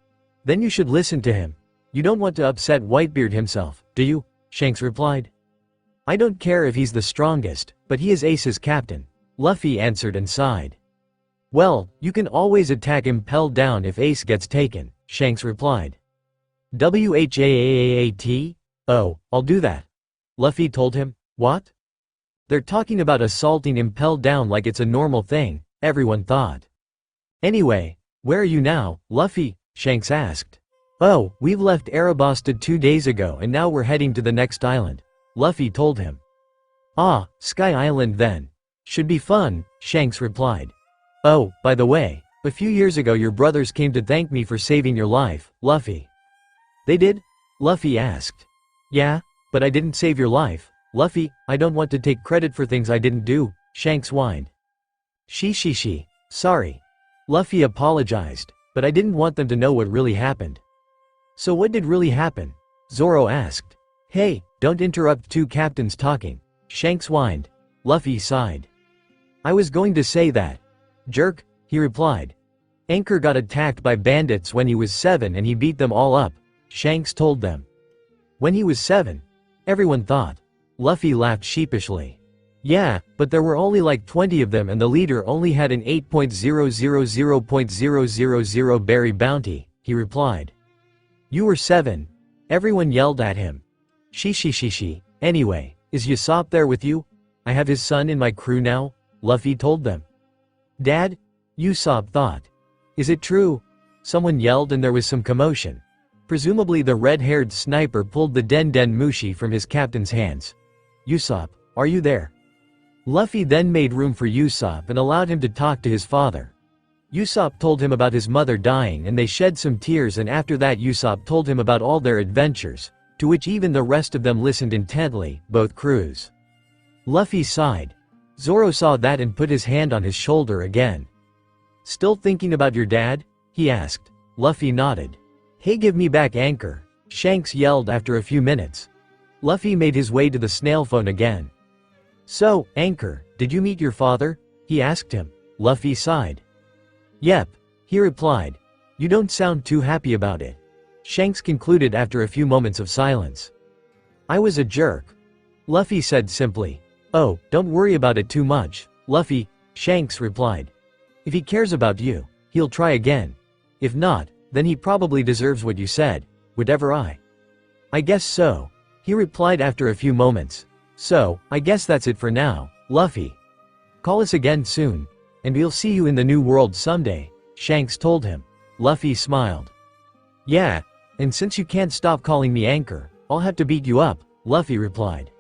you should listen to him. You don't want to upset Whitebeard himself, do you? Shanks replied. I don't care if he's the strongest, but he is Ace's captain, Luffy answered and sighed. Well, you can always attack Impel Down if Ace gets taken, Shanks replied. WHAAAAT? Oh, I'll do that. Luffy told him. What? They're talking about assaulting Impel Down like it's a normal thing, everyone thought. Anyway, where are you now, Luffy? Shanks asked. Oh, we've left Arabasta 2 days ago and now we're heading to the next island, Luffy told him. Ah, Sky Island then. Should be fun, Shanks replied. Oh, by the way, a few years ago your brothers came to thank me for saving your life, Luffy. They did? Luffy asked. Yeah, but I didn't save your life, Luffy. I don't want to take credit for things I didn't do, Shanks whined. She. Sorry. Luffy apologized, but I didn't want them to know what really happened. So what did really happen? Zoro asked. Hey, don't interrupt two captains talking, Shanks whined. Luffy sighed. I was going to say that. Jerk, he replied. Anchor got attacked by bandits when he was 7 and he beat them all up, Shanks told them. When he was 7? Everyone thought. Luffy laughed sheepishly. Yeah, but there were only like 20 of them and the leader only had an 8.000.000 berry bounty, he replied. You were 7. Everyone yelled at him. She. Anyway, is Usopp there with you? I have his son in my crew now, Luffy told them. Dad? Usopp thought. Is it true? Someone yelled and there was some commotion. Presumably the red-haired sniper pulled the Den Mushi from his captain's hands. Usopp, are you there? Luffy then made room for Usopp and allowed him to talk to his father. Usopp told him about his mother dying and they shed some tears, and after that Usopp told him about all their adventures, to which even the rest of them listened intently, both crews. Luffy sighed. Zoro saw that and put his hand on his shoulder again. Still thinking about your dad? He asked. Luffy nodded. Hey, give me back Anchor, Shanks yelled after a few minutes. Luffy made his way to the snail phone again. So, Anchor, did you meet your father? He asked him. Luffy sighed. Yep, he replied. You don't sound too happy about it. Shanks concluded after a few moments of silence. I was a jerk. Luffy said simply. Oh, don't worry about it too much, Luffy, Shanks replied. If he cares about you, he'll try again. If not, then he probably deserves what you said, whatever I guess so, he replied after a few moments. So, I guess that's it for now, Luffy. Call us again soon, and we'll see you in the new world someday, Shanks told him. Luffy smiled. Yeah, and since you can't stop calling me Anchor, I'll have to beat you up, Luffy replied.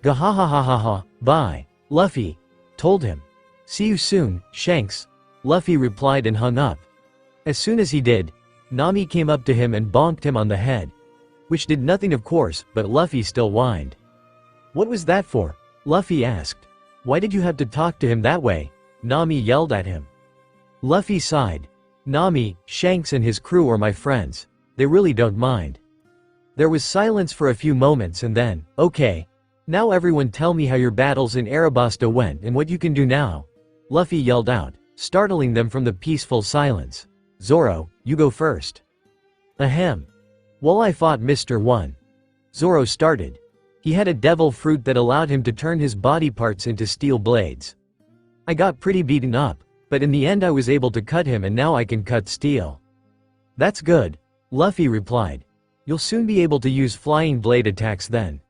Gahahahaha, bye, Luffy told him. See you soon, Shanks, Luffy replied and hung up. As soon as he did, Nami came up to him and bonked him on the head. Which did nothing of course, but Luffy still whined. What was that for? Luffy asked. Why did you have to talk to him that way? Nami yelled at him. Luffy sighed. Nami, Shanks and his crew are my friends. They really don't mind. There was silence for a few moments and then, okay. Now everyone tell me how your battles in Arabasta went and what you can do now. Luffy yelled out, startling them from the peaceful silence. Zoro, you go first. Ahem. Well, I fought Mr. 1. Zoro started. He had a devil fruit that allowed him to turn his body parts into steel blades. I got pretty beaten up, but in the end I was able to cut him and now I can cut steel. That's good, Luffy replied. You'll soon be able to use flying blade attacks then.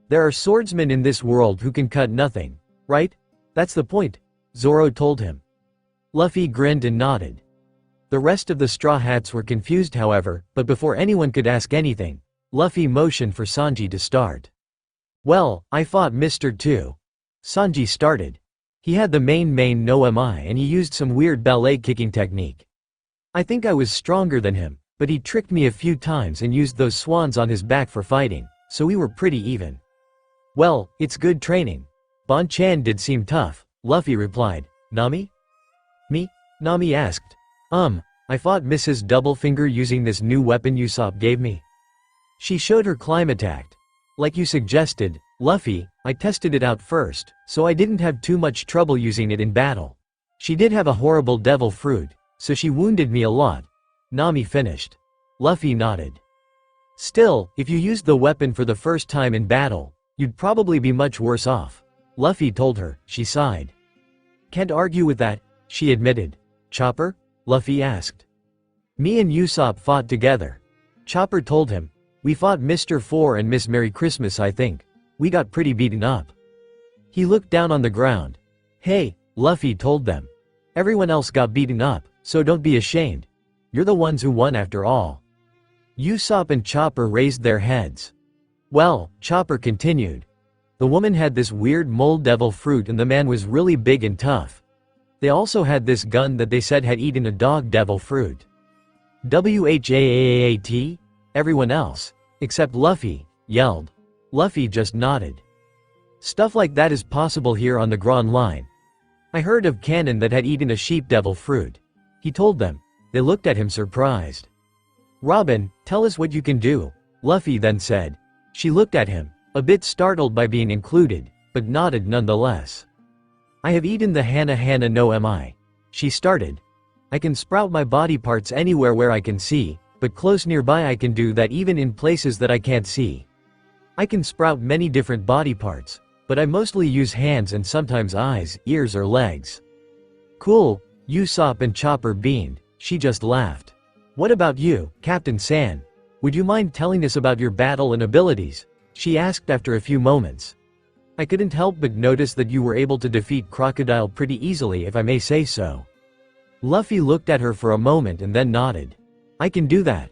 There are swordsmen in this world who can cut nothing, right? That's the point, Zoro told him. Luffy grinned and nodded. The rest of the Straw Hats were confused however, but before anyone could ask anything, Luffy motioned for Sanji to start. Well, I fought Mr. 2. Sanji started. He had the main no mi and he used some weird ballet kicking technique. I think I was stronger than him, but he tricked me a few times and used those swans on his back for fighting, so we were pretty even. Well, it's good training. Bon-chan did seem tough, Luffy replied. Nami? Me? Nami asked. I fought Mrs. Doublefinger using this new weapon Usopp gave me. She showed her climb attack. Like you suggested, Luffy, I tested it out first, so I didn't have too much trouble using it in battle. She did have a horrible devil fruit, so she wounded me a lot. Nami finished. Luffy nodded. Still, if you used the weapon for the first time in battle, you'd probably be much worse off. Luffy told her, she sighed. Can't argue with that, she admitted. Chopper? Luffy asked. Me and Usopp fought together. Chopper told him. We fought Mr. 4 and Miss Merry Christmas I think. We got pretty beaten up. He looked down on the ground. Hey, Luffy told them. Everyone else got beaten up, so don't be ashamed. You're the ones who won after all. Usopp and Chopper raised their heads. Well, Chopper continued. The woman had this weird mole devil fruit and the man was really big and tough. They also had this gun that they said had eaten a dog devil fruit. WHAAAT? Everyone else, except Luffy, yelled. Luffy just nodded. Stuff like that is possible here on the Grand Line. I heard of cannon that had eaten a sheep devil fruit. He told them. They looked at him surprised. Robin, tell us what you can do, Luffy then said. She looked at him, a bit startled by being included, but nodded nonetheless. I have eaten the Hana no Mi. She started. I can sprout my body parts anywhere where I can see, but close nearby I can do that even in places that I can't see. I can sprout many different body parts, but I mostly use hands and sometimes eyes, ears or legs. Cool, Usopp and Chopper beamed. She just laughed. What about you, Captain San? Would you mind telling us about your battle and abilities? She asked after a few moments. I couldn't help but notice that you were able to defeat Crocodile pretty easily if I may say so. Luffy looked at her for a moment and then nodded. I can do that.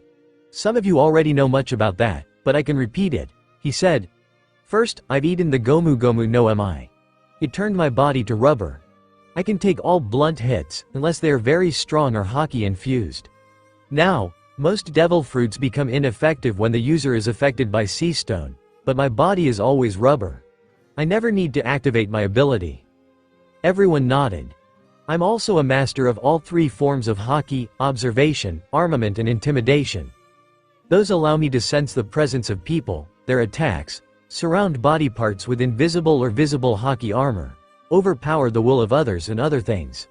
Some of you already know much about that, but I can repeat it, he said. First, I've eaten the Gomu no Mi. It turned my body to rubber. I can take all blunt hits, unless they are very strong or hockey infused. Now, most devil fruits become ineffective when the user is affected by sea stone, but my body is always rubber. I never need to activate my ability. Everyone nodded. I'm also a master of all three forms of hockey, observation, armament and intimidation. Those allow me to sense the presence of people, their attacks, surround body parts with invisible or visible hockey armor, overpower the will of others and other things.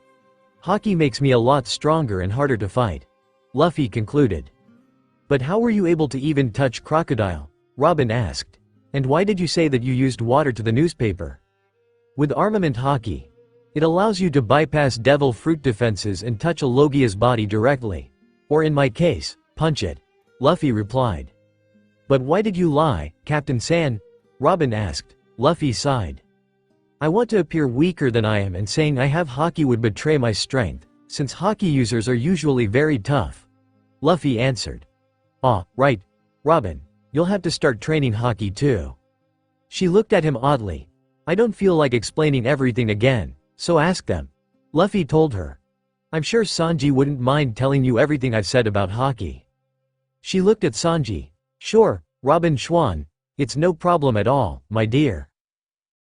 Hockey makes me a lot stronger and harder to fight. Luffy concluded. But how were you able to even touch Crocodile? Robin asked. And why did you say that you used water to the newspaper? With armament hockey, it allows you to bypass devil fruit defenses and touch a logia's body directly. Or in my case, punch it. Luffy replied. But why did you lie, Captain San? Robin asked. Luffy sighed. I want to appear weaker than I am and saying I have hockey would betray my strength, since hockey users are usually very tough. Luffy answered. Ah, right, Robin, you'll have to start training hockey too. She looked at him oddly. I don't feel like explaining everything again, so ask them. Luffy told her. I'm sure Sanji wouldn't mind telling you everything I've said about hockey. She looked at Sanji. Sure, Robin Schwan, it's no problem at all, my dear.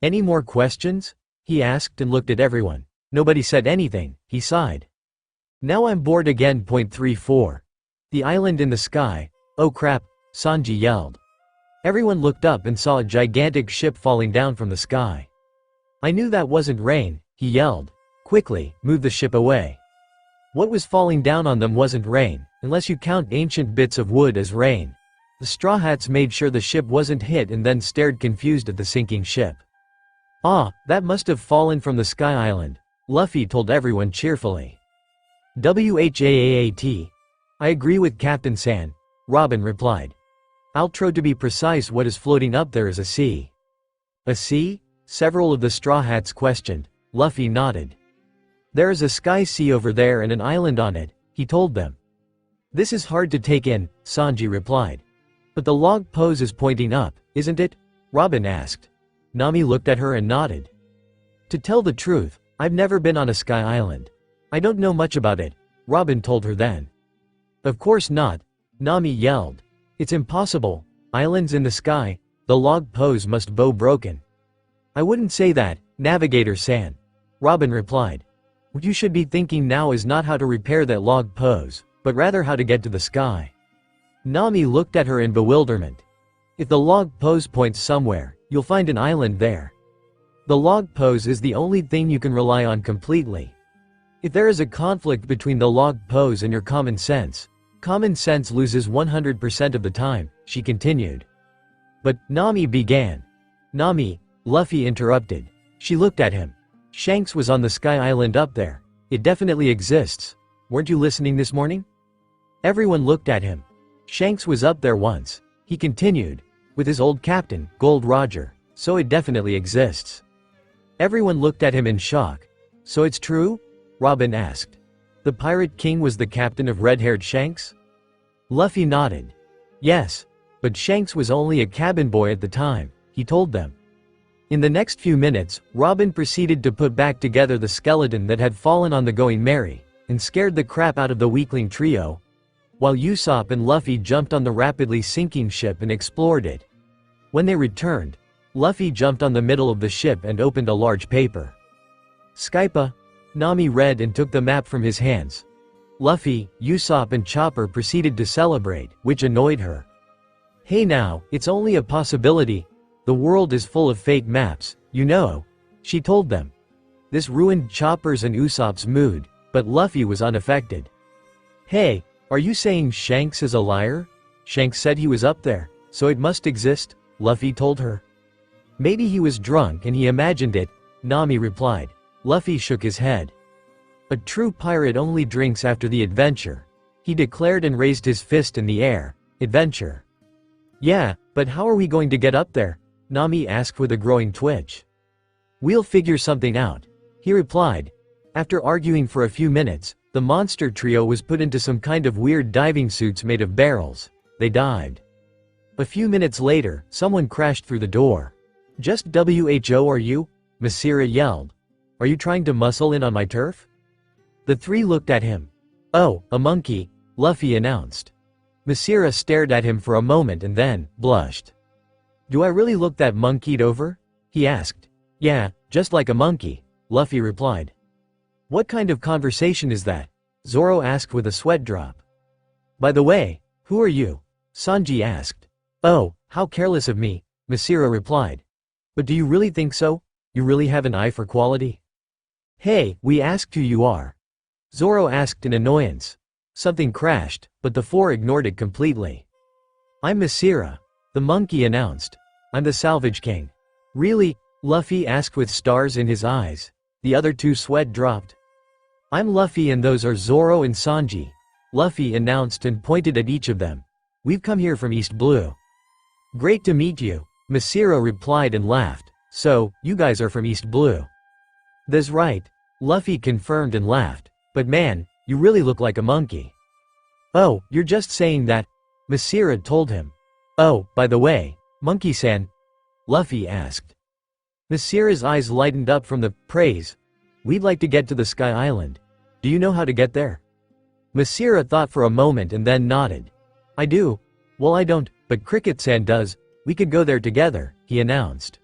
Any more questions? He asked and looked at everyone. Nobody said anything, he sighed. Now I'm bored again. 34. The island in the sky. Oh crap, Sanji yelled. Everyone looked up and saw a gigantic ship falling down from the sky. I knew that wasn't rain, he yelled. Quickly, move the ship away. What was falling down on them wasn't rain, unless you count ancient bits of wood as rain. The Straw Hats made sure the ship wasn't hit and then stared confused at the sinking ship. Ah, that must have fallen from the Sky Island, Luffy told everyone cheerfully. WHAAT. I agree with Captain San, Robin replied. Outro to be precise, what is floating up there is a sea. A sea? Several of the Straw Hats questioned. Luffy nodded. There is a sky sea over there and an island on it, he told them. This is hard to take in, Sanji replied. But the log pose is pointing up, isn't it? Robin asked. Nami looked at her and nodded. To tell the truth, I've never been on a sky island. I don't know much about it, Robin told her then. Of course not, Nami yelled. It's impossible, islands in the sky, the log pose must be broken. I wouldn't say that, Navigator San, Robin replied. What you should be thinking now is not how to repair that log pose, but rather how to get to the sky. Nami looked at her in bewilderment. If the log pose points somewhere, you'll find an island there. The log pose is the only thing you can rely on completely. If there is a conflict between the log pose and your common sense loses 100% of the time, she continued. But, Nami began. Nami, Luffy interrupted. She looked at him. Shanks was on the Sky Island up there. It definitely exists. Weren't you listening this morning? Everyone looked at him. Shanks was up there once, he continued, with his old captain, Gold Roger. so it definitely exists. Everyone looked at him in shock. So it's true? Robin asked. The Pirate King was the captain of red-haired Shanks? Luffy nodded. Yes, but Shanks was only a cabin boy at the time, he told them. In the next few minutes, Robin proceeded to put back together the skeleton that had fallen on the Going Merry, and scared the crap out of the weakling trio, while Usopp and Luffy jumped on the rapidly sinking ship and explored it. When they returned, Luffy jumped on the middle of the ship and opened a large paper. Skypa, Nami read and took the map from his hands. Luffy, Usopp and Chopper proceeded to celebrate, which annoyed her. Hey now, it's only a possibility. The world is full of fake maps, you know, she told them. This ruined Chopper's and Usopp's mood, but Luffy was unaffected. Hey, are you saying Shanks is a liar? Shanks said he was up there, so it must exist, Luffy told her. Maybe he was drunk and he imagined it, Nami replied. Luffy shook his head. A true pirate only drinks after the adventure, he declared and raised his fist in the air. Adventure. Yeah, but how are we going to get up there? Nami asked with a growing twitch. We'll figure something out, he replied. After arguing for a few minutes, the monster trio was put into some kind of weird diving suits made of barrels. They dived. A few minutes later, someone crashed through the door. Just who are you? Masira yelled. Are you trying to muscle in on my turf? The three looked at him. Oh, a monkey, Luffy announced. Masira stared at him for a moment and then blushed. Do I really look that monkeyed over? He asked. Yeah, just like a monkey, Luffy replied. What kind of conversation is that? Zoro asked with a sweat drop. By the way, who are you? Sanji asked. Oh, how careless of me, Masira replied. But do you really think so? You really have an eye for quality? Hey, we asked who you are. Zoro asked in annoyance. Something crashed, but the four ignored it completely. I'm Masira, the monkey announced. I'm the Salvage King. Really? Luffy asked with stars in his eyes. The other two sweat dropped. I'm Luffy and those are Zoro and Sanji, Luffy announced and pointed at each of them. We've come here from East Blue. Great to meet you, Masira replied and laughed. So, you guys are from East Blue. That's right, Luffy confirmed and laughed. But man, you really look like a monkey. Oh, you're just saying that, Masira told him. Oh, by the way, Monkey-san? Luffy asked. Masira's eyes lightened up from the praise. We'd like to get to the Sky Island. Do you know how to get there? Masira thought for a moment and then nodded. I do. Well, I don't, but Cricket-san does. We could go there together, he announced.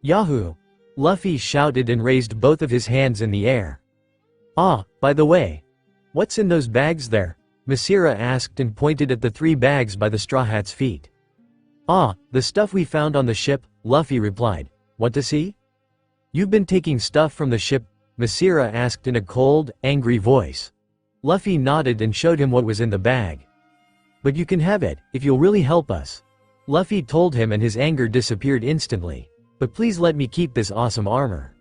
Yahoo! Luffy shouted and raised both of his hands in the air. Ah, by the way. What's in those bags there? Masira asked and pointed at the 3 bags by the Straw Hat's feet. Ah, the stuff we found on the ship, Luffy replied. Want to see? You've been taking stuff from the ship? Masira asked in a cold, angry voice. Luffy nodded and showed him what was in the bag. But you can have it, if you'll really help us. Luffy told him and his anger disappeared instantly. But please let me keep this awesome armor.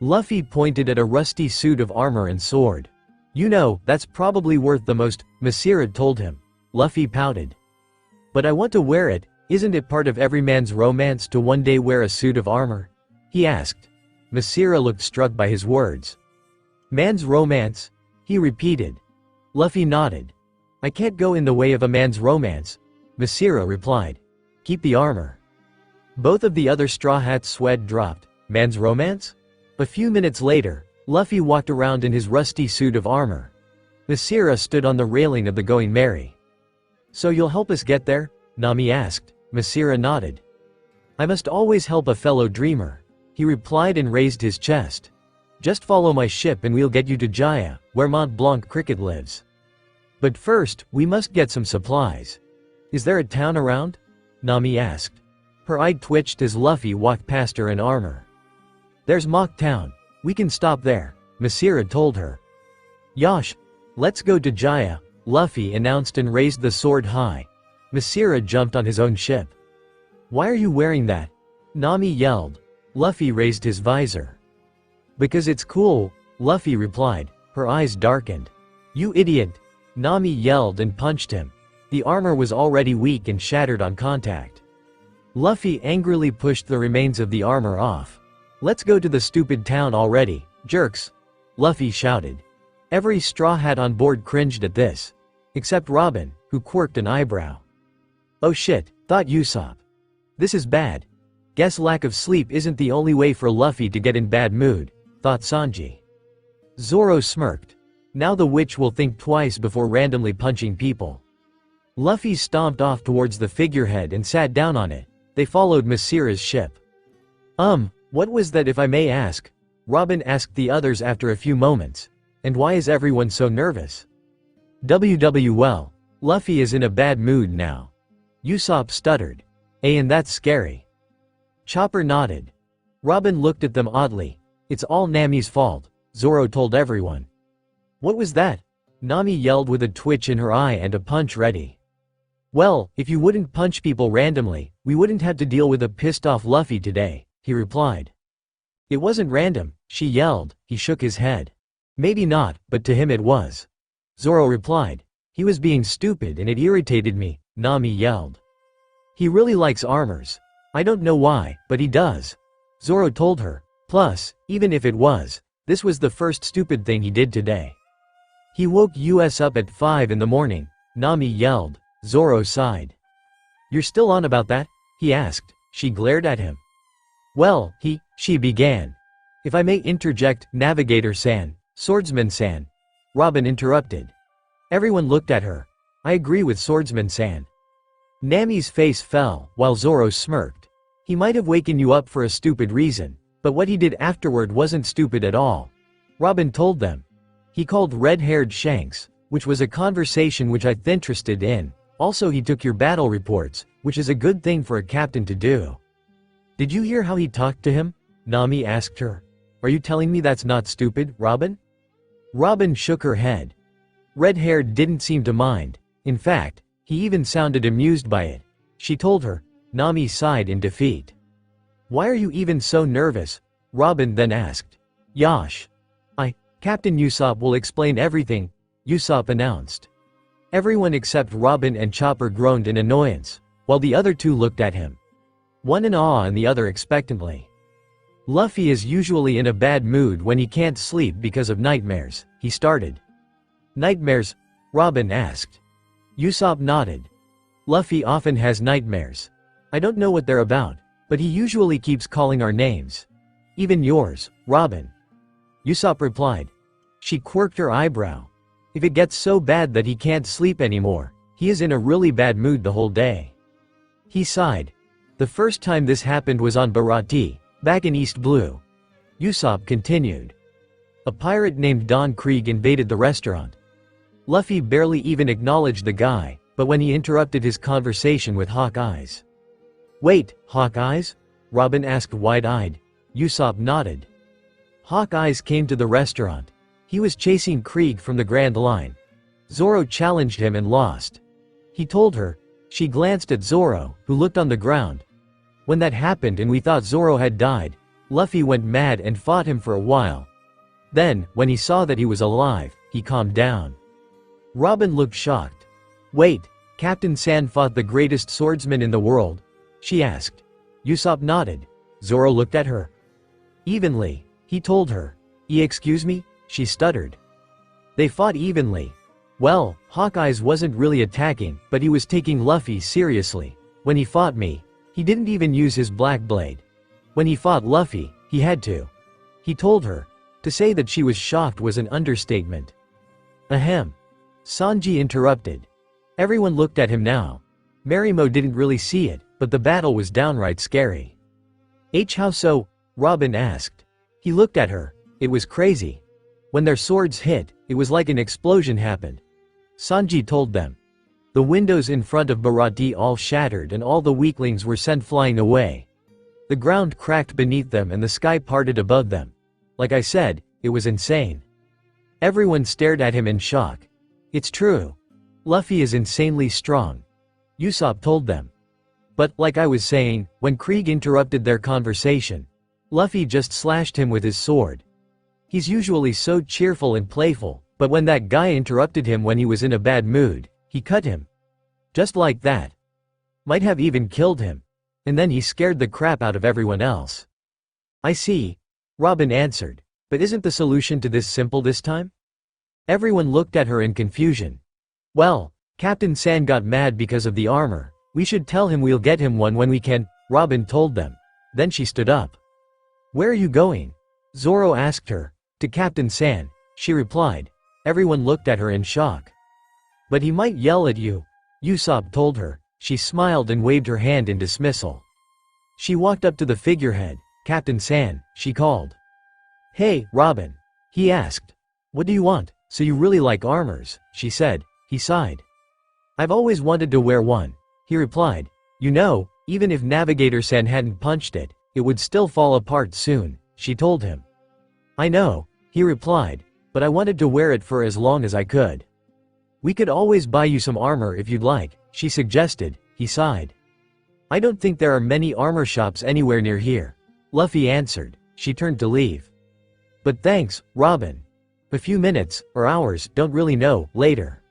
Luffy pointed at a rusty suit of armor and sword. You know, that's probably worth the most, Masira told him. Luffy pouted. But I want to wear it, isn't it part of every man's romance to one day wear a suit of armor? He asked. Masira looked struck by his words. Man's romance? He repeated. Luffy nodded. I can't go in the way of a man's romance, Masira replied. Keep the armor. Both of the other Straw Hats' sweat dropped. Man's romance? A few minutes later, Luffy walked around in his rusty suit of armor. Masira stood on the railing of the Going Merry. So you'll help us get there? Nami asked. Masira nodded. I must always help a fellow dreamer, he replied and raised his chest. Just follow my ship and we'll get you to Jaya, where Mont Blanc Cricket lives. But first, we must get some supplies. Is there a town around? Nami asked. Her eye twitched as Luffy walked past her in armor. There's Mock Town. We can stop there, Masira told her. Yosh, let's go to Jaya, Luffy announced and raised the sword high. Masira jumped on his own ship. Why are you wearing that? Nami yelled. Luffy raised his visor. Because it's cool, Luffy replied. Her eyes darkened. You idiot! Nami yelled and punched him. The armor was already weak and shattered on contact. Luffy angrily pushed the remains of the armor off. "Let's go to the stupid town already, jerks," Luffy shouted. Every straw hat on board cringed at this. Except Robin, who quirked an eyebrow. "Oh shit," thought Usopp. "This is bad. Guess lack of sleep isn't the only way for Luffy to get in bad mood," thought Sanji. Zoro smirked. Now the witch will think twice before randomly punching people. Luffy stomped off towards the figurehead and sat down on it. They followed Masira's ship. What was that, if I may ask?" Robin asked the others after a few moments. "And why is everyone so nervous?" Well, Luffy is in a bad mood now." Usopp stuttered. "And that's scary." Chopper nodded. Robin looked at them oddly. "It's all Nami's fault," Zoro told everyone. "What was that?" Nami yelled with a twitch in her eye and a punch ready. "Well, if you wouldn't punch people randomly, we wouldn't have to deal with a pissed-off Luffy today," he replied. "It wasn't random," she yelled. He shook his head. "Maybe not, but to him it was," Zoro replied. "He was being stupid and it irritated me," Nami yelled. "He really likes armors. I don't know why, but he does," Zoro told her. "Plus, even if it was, this was the first stupid thing he did today. He woke us up at 5 in the morning," Nami yelled. Zoro sighed. "You're still on about that?" he asked. She glared at him. "Well, she began. If I may interject, Navigator-san, Swordsman-san," Robin interrupted. Everyone looked at her. "I agree with Swordsman-san." Nami's face fell, while Zoro smirked. "He might have waken you up for a stupid reason, but what he did afterward wasn't stupid at all," Robin told them. "He called red-haired Shanks, which was a conversation which I'm interested in. Also, he took your battle reports, which is a good thing for a captain to do." "Did you hear how he talked to him?" Nami asked her. "Are you telling me that's not stupid, Robin?" Robin shook her head. Red-haired didn't seem to mind. In fact, he even sounded amused by it. She told her. Nami sighed in defeat. "Why are you even so nervous?" Robin then asked. "Yosh. Captain Usopp will explain everything," Usopp announced. Everyone except Robin and Chopper groaned in annoyance, while the other two looked at him. One in awe and the other expectantly. "Luffy is usually in a bad mood when he can't sleep because of nightmares," he started. "Nightmares?" Robin asked. Usopp nodded. "Luffy often has nightmares. I don't know what they're about, but he usually keeps calling our names. Even yours, Robin," Usopp replied. She quirked her eyebrow. "If it gets so bad that he can't sleep anymore, he is in a really bad mood the whole day." He sighed. "The first time this happened was on Baratie, back in East Blue." Usopp continued. "A pirate named Don Krieg invaded the restaurant. Luffy barely even acknowledged the guy, but when he interrupted his conversation with Hawkeye's." "Wait, Hawkeye's?" Robin asked wide-eyed. Usopp nodded. "Hawkeye's came to the restaurant. He was chasing Krieg from the Grand Line. Zoro challenged him and lost," he told her. She glanced at Zoro, who looked on the ground. "When that happened and we thought Zoro had died, Luffy went mad and fought him for a while. Then, when he saw that he was alive, he calmed down." Robin looked shocked. "Wait, Captain San fought the greatest swordsman in the world?" she asked. Usopp nodded. Zoro looked at her. "Evenly," he told her. Excuse me?" she stuttered. "They fought evenly. Well, Hawkeye's wasn't really attacking, but he was taking Luffy seriously. When he fought me, he didn't even use his black blade. When he fought Luffy, he had to," he told her. To say that she was shocked was an understatement. "Ahem." Sanji interrupted. Everyone looked at him now. Marimo didn't really see it, but the battle was downright scary. "How so?" Robin asked. He looked at her. It was crazy. When their swords hit, it was like an explosion happened. Sanji told them. The windows in front of Baratie all shattered and all the weaklings were sent flying away. The ground cracked beneath them and the sky parted above them. Like I said, it was insane. Everyone stared at him in shock. "It's true. Luffy is insanely strong," Usopp told them. "But, like I was saying, when Krieg interrupted their conversation, Luffy just slashed him with his sword. He's usually so cheerful and playful, but when that guy interrupted him when he was in a bad mood, he cut him. Just like that. Might have even killed him." and then he scared the crap out of everyone else. I see. Robin answered. But isn't the solution to this simple this time? Everyone looked at her in confusion. Well, Captain Sand got mad because of the armor. We should tell him we'll get him one when we can, Robin told them. Then she stood up. Where are you going? Zoro asked her. To Captain Sand, she replied. Everyone looked at her in shock. But he might yell at you, Usopp told her. She smiled and waved her hand in dismissal. She walked up to the figurehead. Captain Sand, she called. Hey, Robin. He asked. What do you want? So you really like armors, she said. He sighed. I've always wanted to wear one, he replied. You know, even if Navigator San hadn't punched it, it would still fall apart soon, she told him. I know, he replied, but I wanted to wear it for as long as I could. We could always buy you some armor if you'd like, she suggested. He sighed. I don't think there are many armor shops anywhere near here, Luffy answered. She turned to leave. But thanks, Robin. A few minutes, or hours, don't really know, later.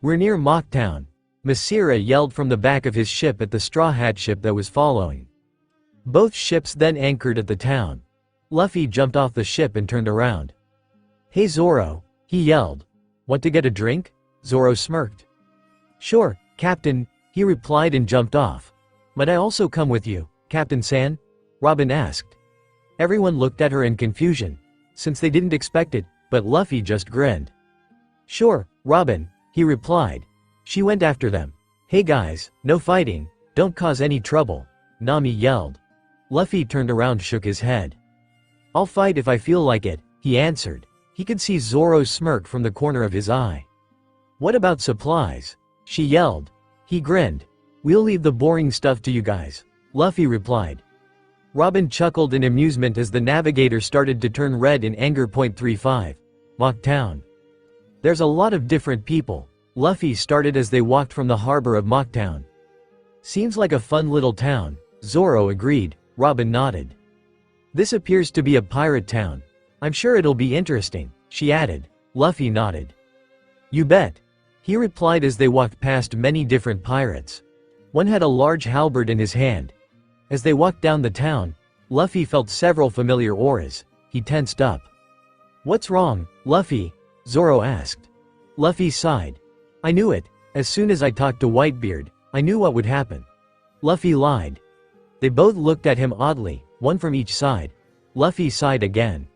We're near Mocktown. Masira yelled from the back of his ship at the Straw Hat ship that was following. Both ships then anchored at the town. Luffy jumped off the ship and turned around. Hey Zoro, he yelled. Want to get a drink? Zoro smirked. Sure, Captain, he replied and jumped off. Might I also come with you, Captain Sand? Robin asked. Everyone looked at her in confusion, since they didn't expect it, but Luffy just grinned. Sure, Robin, he replied. She went after them. Hey guys, no fighting, don't cause any trouble, Nami yelled. Luffy turned around, shook his head. I'll fight if I feel like it, he answered. He could see Zoro's smirk from the corner of his eye. What about supplies? She yelled. He grinned. We'll leave the boring stuff to you guys, Luffy replied. Robin chuckled in amusement as the navigator started to turn red in anger. 35. Mocktown. There's a lot of different people, Luffy started as they walked from the harbor of Mocktown. Seems like a fun little town, Zoro agreed. Robin nodded. This appears to be a pirate town. I'm sure it'll be interesting, she added. Luffy nodded. You bet, he replied as they walked past many different pirates. One had a large halberd in his hand. As they walked down the town, Luffy felt several familiar auras. He tensed up. What's wrong, Luffy? Zoro asked. Luffy sighed. I knew it. As soon as I talked to Whitebeard, I knew what would happen. Luffy lied. They both looked at him oddly, one from each side. Luffy sighed again.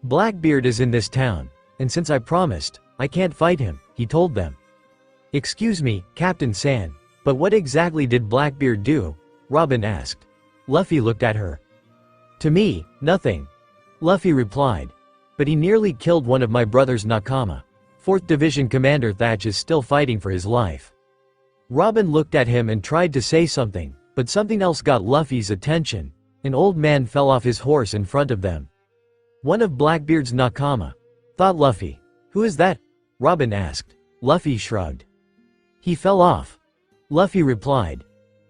Blackbeard is in this town, and since I promised, I can't fight him, he told them. Excuse me, Captain Sand, but what exactly did Blackbeard do? Robin asked. Luffy looked at her. To me, nothing. Luffy replied. But he nearly killed one of my brother's Nakama. 4th Division Commander Thatch is still fighting for his life. Robin looked at him and tried to say something, but something else got Luffy's attention. An old man fell off his horse in front of them. One of Blackbeard's Nakama, thought Luffy. Who is that? Robin asked. Luffy shrugged. He fell off. Luffy replied.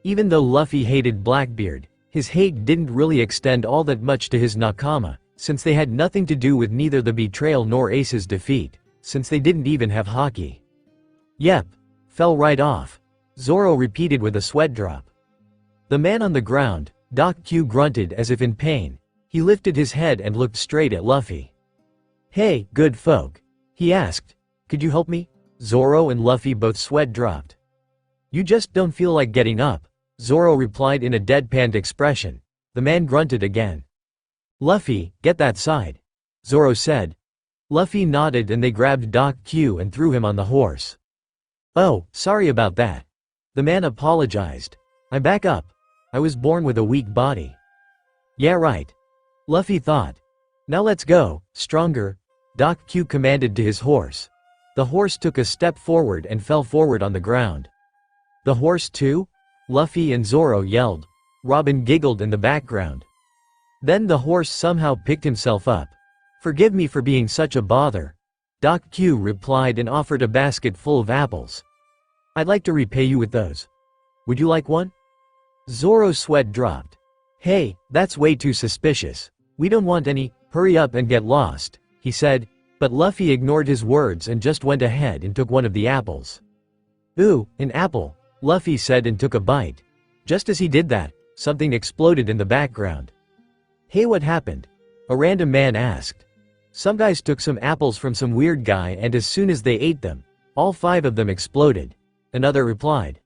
Even though Luffy hated Blackbeard, his hate didn't really extend all that much to his Nakama, since they had nothing to do with neither the betrayal nor Ace's defeat, since they didn't even have haki. Yep. Fell right off. Zoro repeated with a sweat drop. The man on the ground, Doc Q grunted as if in pain. He lifted his head and looked straight at Luffy. Hey, good folk. He asked. Could you help me? Zoro and Luffy both sweat dropped. You just don't feel like getting up, Zoro replied in a deadpanned expression. The man grunted again. Luffy, get that side, Zoro said. Luffy nodded and they grabbed Doc Q and threw him on the horse. Oh, sorry about that. The man apologized. I'm back up. I was born with a weak body. Yeah right. Luffy thought. Now let's go, stronger, Doc Q commanded to his horse. The horse took a step forward and fell forward on the ground. The horse too? Luffy and Zoro yelled. Robin giggled in the background. Then the horse somehow picked himself up. Forgive me for being such a bother, Doc Q replied and offered a basket full of apples. I'd like to repay you with those. Would you like one? Zoro's sweat dropped. Hey, that's way too suspicious. We don't want any, hurry up and get lost, he said, but Luffy ignored his words and just went ahead and took one of the apples. Ooh, an apple, Luffy said and took a bite. Just as he did that, something exploded in the background. "Hey, what happened?" a random man asked. "Some guys took some apples from some weird guy and as soon as they ate them, all 5 of them exploded," another replied.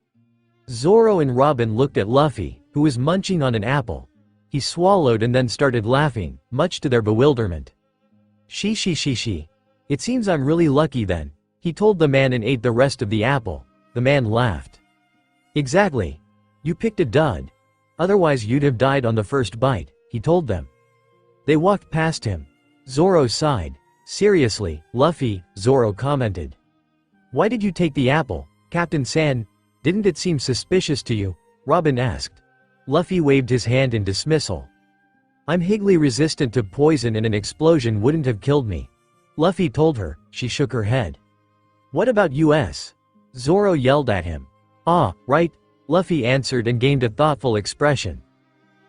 Zoro and Robin looked at Luffy, who was munching on an apple. He swallowed and then started laughing, much to their bewilderment. She. It seems I'm really lucky then," he told the man and ate the rest of the apple. The man laughed. "Exactly. You picked a dud. Otherwise you'd have died on the first bite," he told them. They walked past him. Zoro sighed. "Seriously, Luffy," Zoro commented. "Why did you take the apple, Captain San? Didn't it seem suspicious to you?" Robin asked. Luffy waved his hand in dismissal. "I'm highly resistant to poison and an explosion wouldn't have killed me," Luffy told her. She shook her head. "What about us?" Zoro yelled at him. "Ah, right," Luffy answered and gained a thoughtful expression.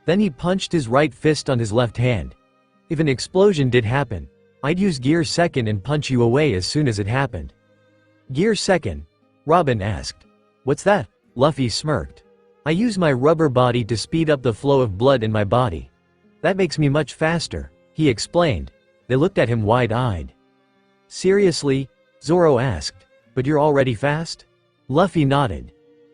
Then he punched his right fist on his left hand. "If an explosion did happen, I'd use Gear Second and punch you away as soon as it happened." "Gear Second?" Robin asked. "What's that?" Luffy smirked. "I use my rubber body to speed up the flow of blood in my body. That makes me much faster," he explained. They looked at him wide-eyed. "Seriously?" Zoro asked. "But you're already fast?" Luffy nodded.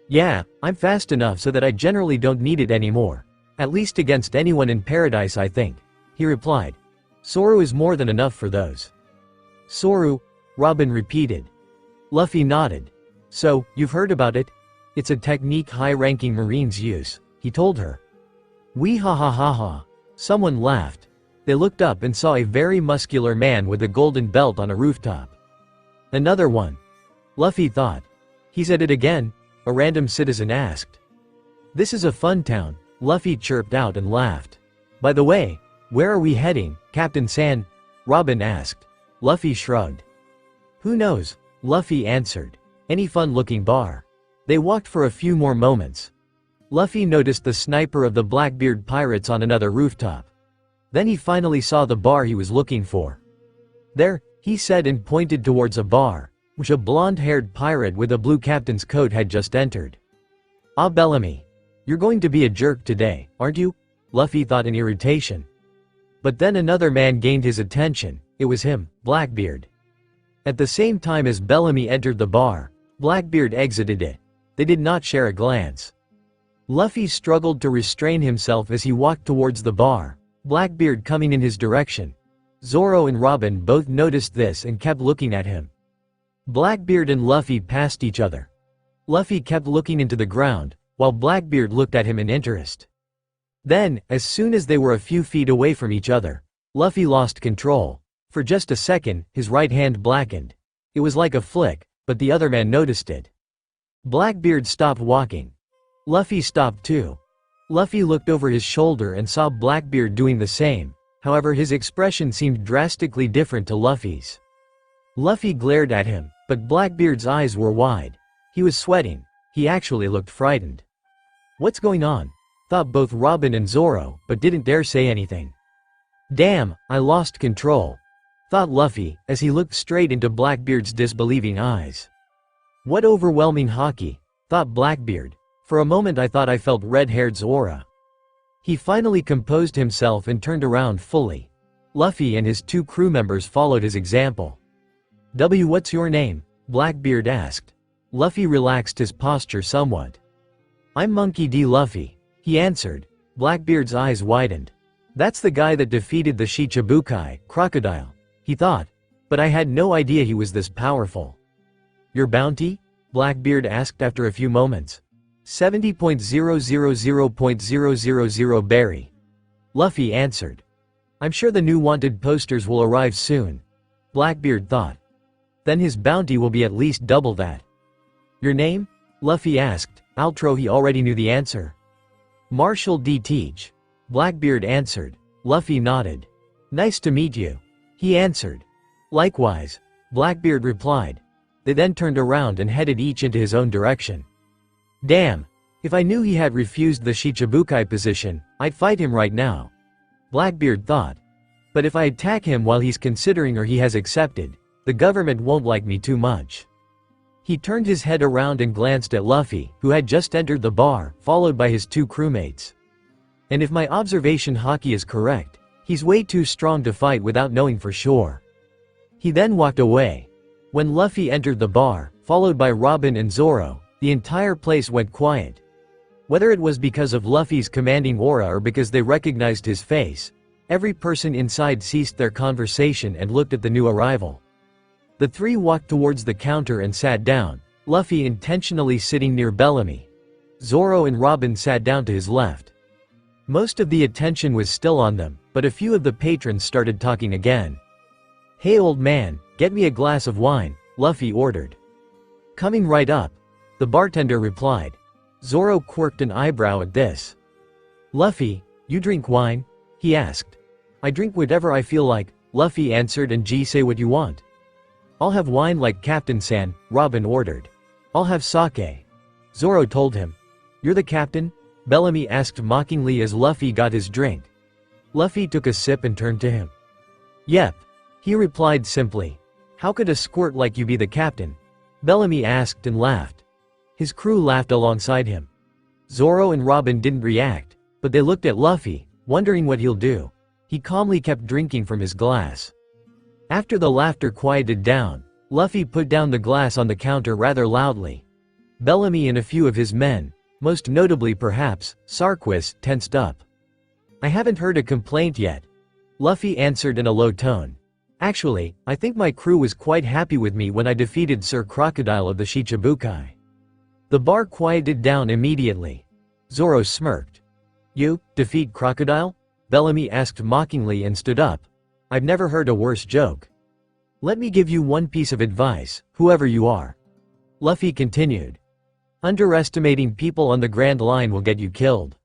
"Yeah, I'm fast enough so that I generally don't need it anymore. At least against anyone in paradise, I think," he replied. "Soru is more than enough for those." "Soru?" Robin repeated. Luffy nodded. "So, you've heard about it? It's a technique high-ranking Marines use," he told her. "Wee ha ha ha ha." Someone laughed. They looked up and saw a very muscular man with a golden belt on a rooftop. "Another one," Luffy thought. "He's at it again?" a random citizen asked. "This is a fun town," Luffy chirped out and laughed. "By the way, where are we heading, Captain San?" Robin asked. Luffy shrugged. "Who knows?" Luffy answered. "Any fun-looking bar." They walked for a few more moments. Luffy noticed the sniper of the Blackbeard pirates on another rooftop. Then he finally saw the bar he was looking for. "There," he said and pointed towards a bar, which a blonde-haired pirate with a blue captain's coat had just entered. "Ah, Bellamy. You're going to be a jerk today, aren't you?" Luffy thought in irritation. But then another man gained his attention. It was him, Blackbeard. At the same time as Bellamy entered the bar, Blackbeard exited it. They did not share a glance. Luffy struggled to restrain himself as he walked towards the bar, Blackbeard coming in his direction. Zoro and Robin both noticed this and kept looking at him. Blackbeard and Luffy passed each other. Luffy kept looking into the ground, while Blackbeard looked at him in interest. Then, as soon as they were a few feet away from each other, Luffy lost control. For just a second, his right hand blackened. It was like a flick, but the other man noticed it. Blackbeard stopped walking. Luffy stopped too. Luffy looked over his shoulder and saw Blackbeard doing the same, however his expression seemed drastically different to Luffy's. Luffy glared at him, but Blackbeard's eyes were wide. He was sweating. He actually looked frightened. "What's going on?" thought both Robin and Zoro, but didn't dare say anything. "Damn, I lost control," thought Luffy, as he looked straight into Blackbeard's disbelieving eyes. "What overwhelming hockey," thought Blackbeard. "For a moment I thought I felt red-haired's aura." He finally composed himself and turned around fully. Luffy and his 2 crew members followed his example. "What's your name?" Blackbeard asked. Luffy relaxed his posture somewhat. "I'm Monkey D. Luffy," he answered. Blackbeard's eyes widened. "That's the guy that defeated the Shichibukai crocodile," he thought. "But I had no idea he was this powerful." "Your bounty?" Blackbeard asked after a few moments. 70.000.000 berry. Luffy answered. "I'm sure the new wanted posters will arrive soon," Blackbeard thought. "Then his bounty will be at least double that." "Your name?" Luffy asked. Altro he already knew the answer. "Marshall D. Teach," Blackbeard answered. Luffy nodded. "Nice to meet you," he answered. "Likewise," Blackbeard replied. They then turned around and headed each into his own direction. "Damn. If I knew he had refused the Shichibukai position, I'd fight him right now," Blackbeard thought. "But if I attack him while he's considering or he has accepted, the government won't like me too much." He turned his head around and glanced at Luffy, who had just entered the bar, followed by his 2 crewmates. And if my observation hockey is correct, he's way too strong to fight without knowing for sure. He then walked away. When Luffy entered the bar, followed by Robin and Zoro, the entire place went quiet. Whether it was because of Luffy's commanding aura or because they recognized his face, every person inside ceased their conversation and looked at the new arrival. The three walked towards the counter and sat down, Luffy intentionally sitting near Bellamy. Zoro and Robin sat down to his left. Most of the attention was still on them, but a few of the patrons started talking again. "Hey old man, get me a glass of wine," Luffy ordered. "Coming right up," the bartender replied. Zoro quirked an eyebrow at this. "Luffy, you drink wine?" he asked. "I drink whatever I feel like," Luffy answered, "and say what you want." "I'll have wine like Captain-san," Robin ordered. "I'll have sake," Zoro told him. "You're the captain?" Bellamy asked mockingly as Luffy got his drink. Luffy took a sip and turned to him. "Yep," he replied simply. "How could a squirt like you be the captain?" Bellamy asked and laughed. His crew laughed alongside him. Zoro and Robin didn't react, but they looked at Luffy, wondering what he'll do. He calmly kept drinking from his glass. After the laughter quieted down, Luffy put down the glass on the counter rather loudly. Bellamy and a few of his men, most notably perhaps, Sarquis, tensed up. "I haven't heard a complaint yet," Luffy answered in a low tone. "Actually, I think my crew was quite happy with me when I defeated Sir Crocodile of the Shichibukai." The bar quieted down immediately. Zoro smirked. "You, defeat Crocodile?" Bellamy asked mockingly and stood up. "I've never heard a worse joke. Let me give you one piece of advice, whoever you are." Luffy continued. "Underestimating people on the Grand Line will get you killed."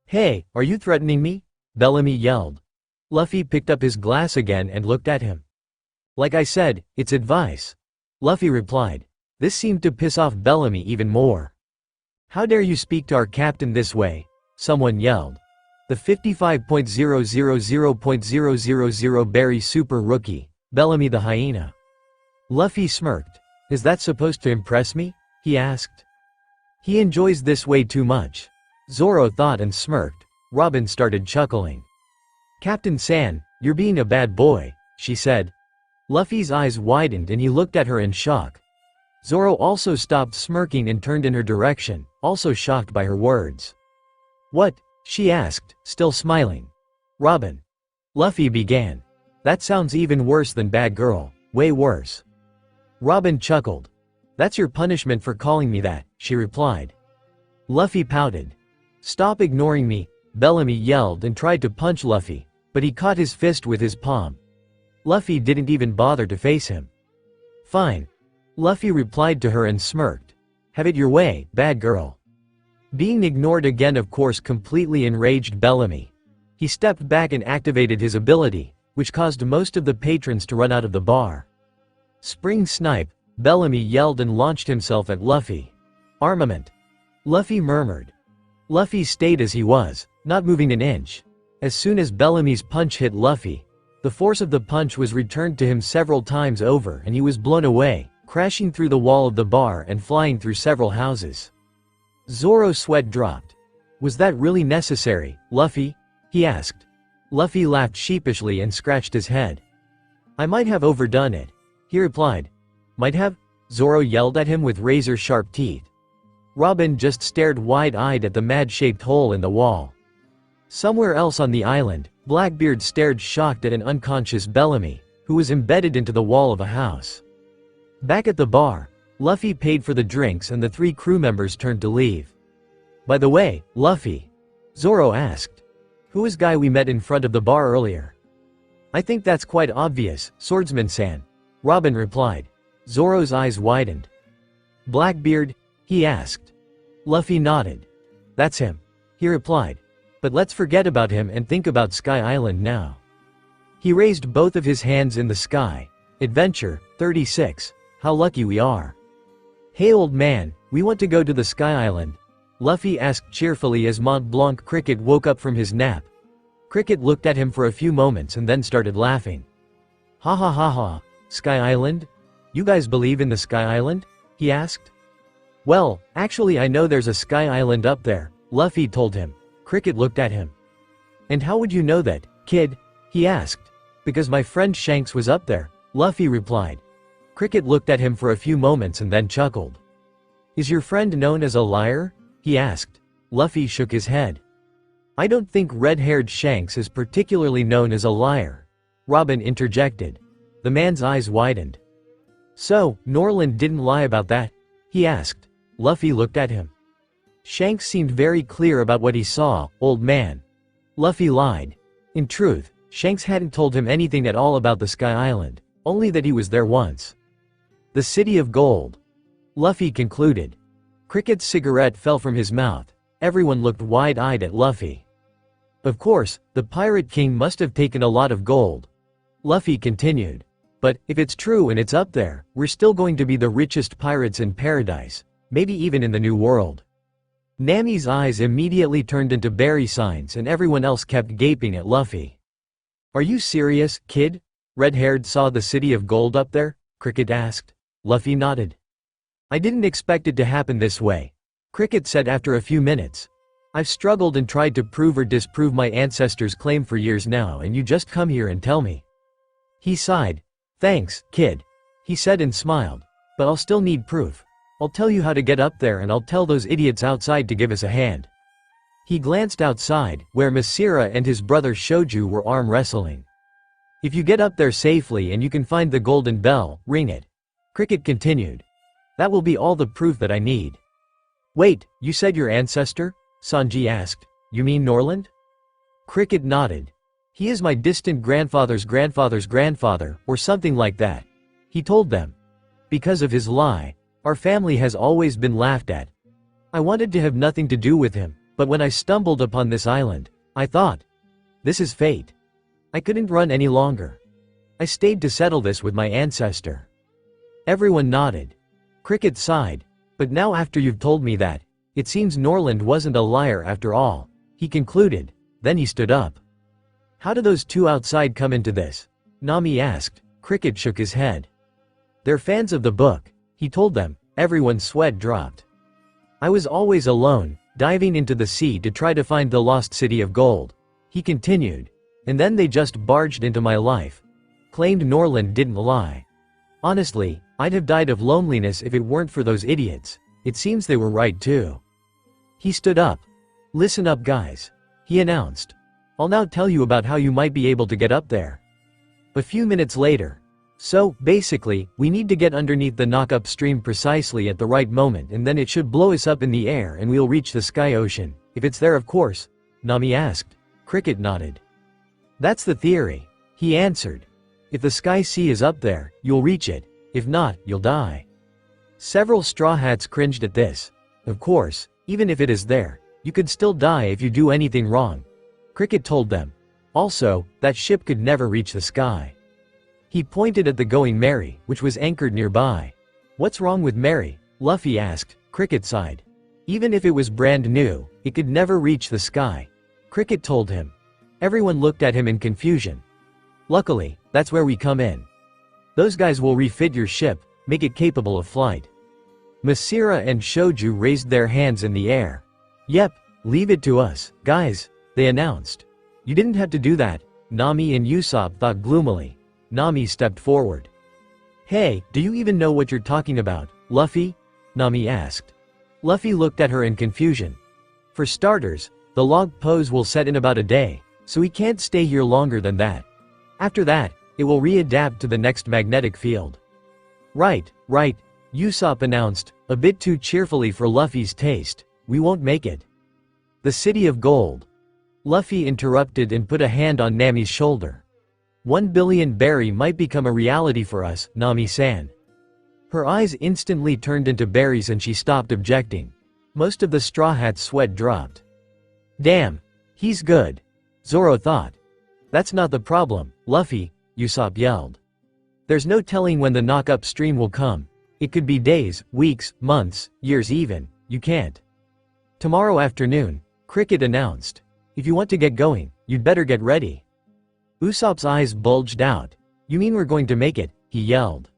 "Hey, are you threatening me?" Bellamy yelled. Luffy picked up his glass again and looked at him. "Like I said, it's advice," Luffy replied. This seemed to piss off Bellamy even more. "How dare you speak to our captain this way?" someone yelled. The 55.000.000 Berry Super Rookie, Bellamy the Hyena. Luffy smirked. "Is that supposed to impress me?" he asked. "He enjoys this way too much," Zoro thought and smirked. Robin started chuckling. "Captain San, you're being a bad boy," she said. Luffy's eyes widened and he looked at her in shock. Zoro also stopped smirking and turned in her direction, also shocked by her words. "What?" she asked, still smiling. "Robin." Luffy began. "That sounds even worse than bad girl, way worse." Robin chuckled. "That's your punishment for calling me that," she replied. Luffy pouted. "Stop ignoring me," Bellamy yelled and tried to punch Luffy, but he caught his fist with his palm. Luffy didn't even bother to face him. "Fine," Luffy replied to her and smirked. "Have it your way, bad girl." Being ignored again of course completely enraged Bellamy. He stepped back and activated his ability, which caused most of the patrons to run out of the bar. "Spring snipe," Bellamy yelled and launched himself at Luffy. "Armament," Luffy murmured. Luffy stayed as he was, not moving an inch. As soon as Bellamy's punch hit Luffy, the force of the punch was returned to him several times over and he was blown away, crashing through the wall of the bar and flying through several houses. Zoro's sweat dropped. "Was that really necessary, Luffy?" he asked. Luffy laughed sheepishly and scratched his head. "I might have overdone it," he replied. "Might have?" Zoro yelled at him with razor-sharp teeth. Robin just stared wide-eyed at the mad-shaped hole in the wall. Somewhere else on the island, Blackbeard stared shocked at an unconscious Bellamy, who was embedded into the wall of a house. Back at the bar, Luffy paid for the drinks and the three crew members turned to leave. "By the way, Luffy," Zoro asked, "who is guy we met in front of the bar earlier?" "I think that's quite obvious, Swordsman-san," Robin replied. Zoro's eyes widened. "Blackbeard?" he asked. Luffy nodded. "That's him," he replied. "But let's forget about him and think about Sky Island now." He raised both of his hands in the sky. "Adventure, 36. How lucky we are." "Hey old man, we want to go to the Sky Island?" Luffy asked cheerfully as Mont Blanc Cricket woke up from his nap. Cricket looked at him for a few moments and then started laughing. "Ha ha ha ha, Sky Island? You guys believe in the Sky Island?" he asked. "Well, actually I know there's a Sky Island up there," Luffy told him. Cricket looked at him. And how would you know that, kid? He asked. Because my friend Shanks was up there, Luffy replied. Cricket looked at him for a few moments and then chuckled. Is your friend known as a liar? He asked. Luffy shook his head. I don't think red-haired Shanks is particularly known as a liar. Robin interjected. The man's eyes widened. So, Norland didn't lie about that? He asked. Luffy looked at him. Shanks seemed very clear about what he saw, old man. Luffy lied. In truth, Shanks hadn't told him anything at all about the Sky Island, only that he was there once. The City of Gold. Luffy concluded. Cricket's cigarette fell from his mouth. Everyone looked wide-eyed at Luffy. Of course, the Pirate King must have taken a lot of gold. Luffy continued. But, if it's true and it's up there, we're still going to be the richest pirates in paradise, maybe even in the New World. Nami's eyes immediately turned into berry signs and everyone else kept gaping at Luffy. Are you serious, kid? Red-haired saw the City of Gold up there? Cricket asked. Luffy nodded. I didn't expect it to happen this way. Cricket said after a few minutes. I've struggled and tried to prove or disprove my ancestors' claim for years now and you just come here and tell me. He sighed. Thanks, kid. He said and smiled. But I'll still need proof. I'll tell you how to get up there and I'll tell those idiots outside to give us a hand. He glanced outside, where Masira and his brother Shoju were arm wrestling. If you get up there safely and you can find the golden bell, ring it. Cricket continued. That will be all the proof that I need. Wait, you said your ancestor? Sanji asked. You mean Norland? Cricket nodded. He is my distant grandfather's grandfather's grandfather, or something like that. He told them. Because of his lie, our family has always been laughed at. I wanted to have nothing to do with him, but when I stumbled upon this island, I thought, this is fate. I couldn't run any longer. I stayed to settle this with my ancestor. Everyone nodded. Cricket sighed. But now after you've told me that, it seems Norland wasn't a liar after all, he concluded. Then he stood up. How do those two outside come into this? Nami asked. Cricket shook his head. They're fans of the book, he told them. Everyone's sweat dropped. I was always alone, diving into the sea to try to find the lost City of Gold, he continued. And then they just barged into my life. Claimed Norland didn't lie. Honestly, I'd have died of loneliness if it weren't for those idiots. It seems they were right too. He stood up. Listen up guys, he announced. I'll now tell you about how you might be able to get up there. A few minutes later. So, basically, we need to get underneath the knock-up stream precisely at the right moment and then it should blow us up in the air and we'll reach the sky ocean, if it's there of course, Nami asked. Cricket nodded. That's the theory, he answered. If the sky sea is up there, you'll reach it, if not, you'll die. Several Straw Hats cringed at this. Of course, even if it is there, you could still die if you do anything wrong. Cricket told them. Also, that ship could never reach the sky. He pointed at the Going Merry, which was anchored nearby. What's wrong with Merry? Luffy asked. Cricket sighed. Even if it was brand new, it could never reach the sky. Cricket told him. Everyone looked at him in confusion. Luckily, that's where we come in. Those guys will refit your ship, make it capable of flight. Masira and Shoju raised their hands in the air. Yep, leave it to us, guys, they announced. You didn't have to do that, Nami and Usopp thought gloomily. Nami stepped forward. Hey, do you even know what you're talking about, Luffy? Nami asked. Luffy looked at her in confusion. For starters, the log pose will set in about a day, so we can't stay here longer than that. After that, it will readapt to the next magnetic field. Right, Usopp announced, a bit too cheerfully for Luffy's taste. We won't make it. The City of Gold. Luffy interrupted and put a hand on Nami's shoulder. 1 billion berry might become a reality for us, Nami-san. Her eyes instantly turned into berries and she stopped objecting. Most of the Straw Hats' sweat dropped. Damn, he's good, Zoro thought. That's not the problem, Luffy, Usopp yelled. There's no telling when the knock-up stream will come. It could be days, weeks, months, years even, you can't. Tomorrow afternoon, Cricket announced. If you want to get going, you'd better get ready. Usopp's eyes bulged out. You mean we're going to make it, he yelled.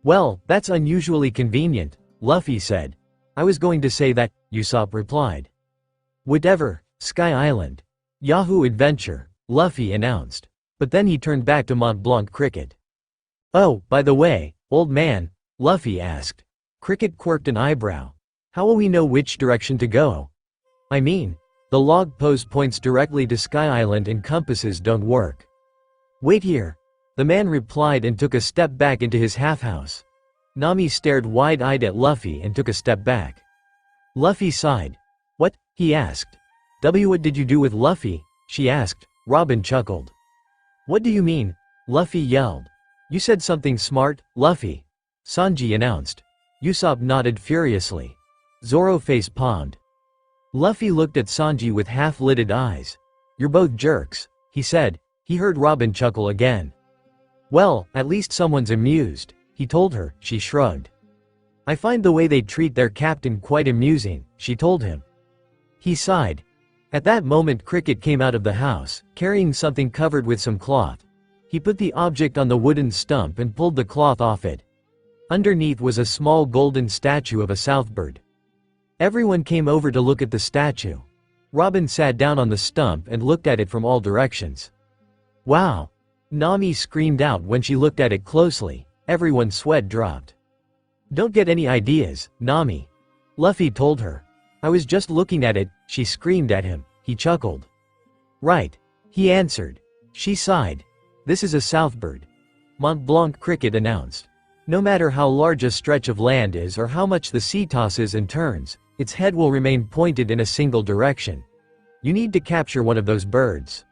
Well, that's unusually convenient, Luffy said. I was going to say that, Usopp replied. Whatever, Sky Island. Yahoo Adventure, Luffy announced. But then he turned back to Mont Blanc Cricket. Oh, by the way, old man, Luffy asked. Cricket quirked an eyebrow. How will we know which direction to go? I mean, the log post points directly to Sky Island and compasses don't work. Wait here. The man replied and took a step back into his half-house. Nami stared wide-eyed at Luffy and took a step back. Luffy sighed. What? He asked. What did you do with Luffy? She asked. Robin chuckled. What do you mean? Luffy yelled. You said something smart, Luffy. Sanji announced. Usopp nodded furiously. Zoro face palmed. Luffy looked at Sanji with half-lidded eyes. You're both jerks, he said. He heard Robin chuckle again. Well, at least someone's amused, he told her. She shrugged. I find the way they treat their captain quite amusing, she told him. He sighed. At that moment Cricket came out of the house, carrying something covered with some cloth. He put the object on the wooden stump and pulled the cloth off it. Underneath was a small golden statue of a southbird. Everyone came over to look at the statue. Robin sat down on the stump and looked at it from all directions. Wow! Nami screamed out when she looked at it closely. Everyone's sweat dropped. Don't get any ideas, Nami. Luffy told her. I was just looking at it, she screamed at him. He chuckled. Right. He answered. She sighed. This is a southbird. Mont Blanc Cricket announced. No matter how large a stretch of land is or how much the sea tosses and turns, its head will remain pointed in a single direction. You need to capture one of those birds.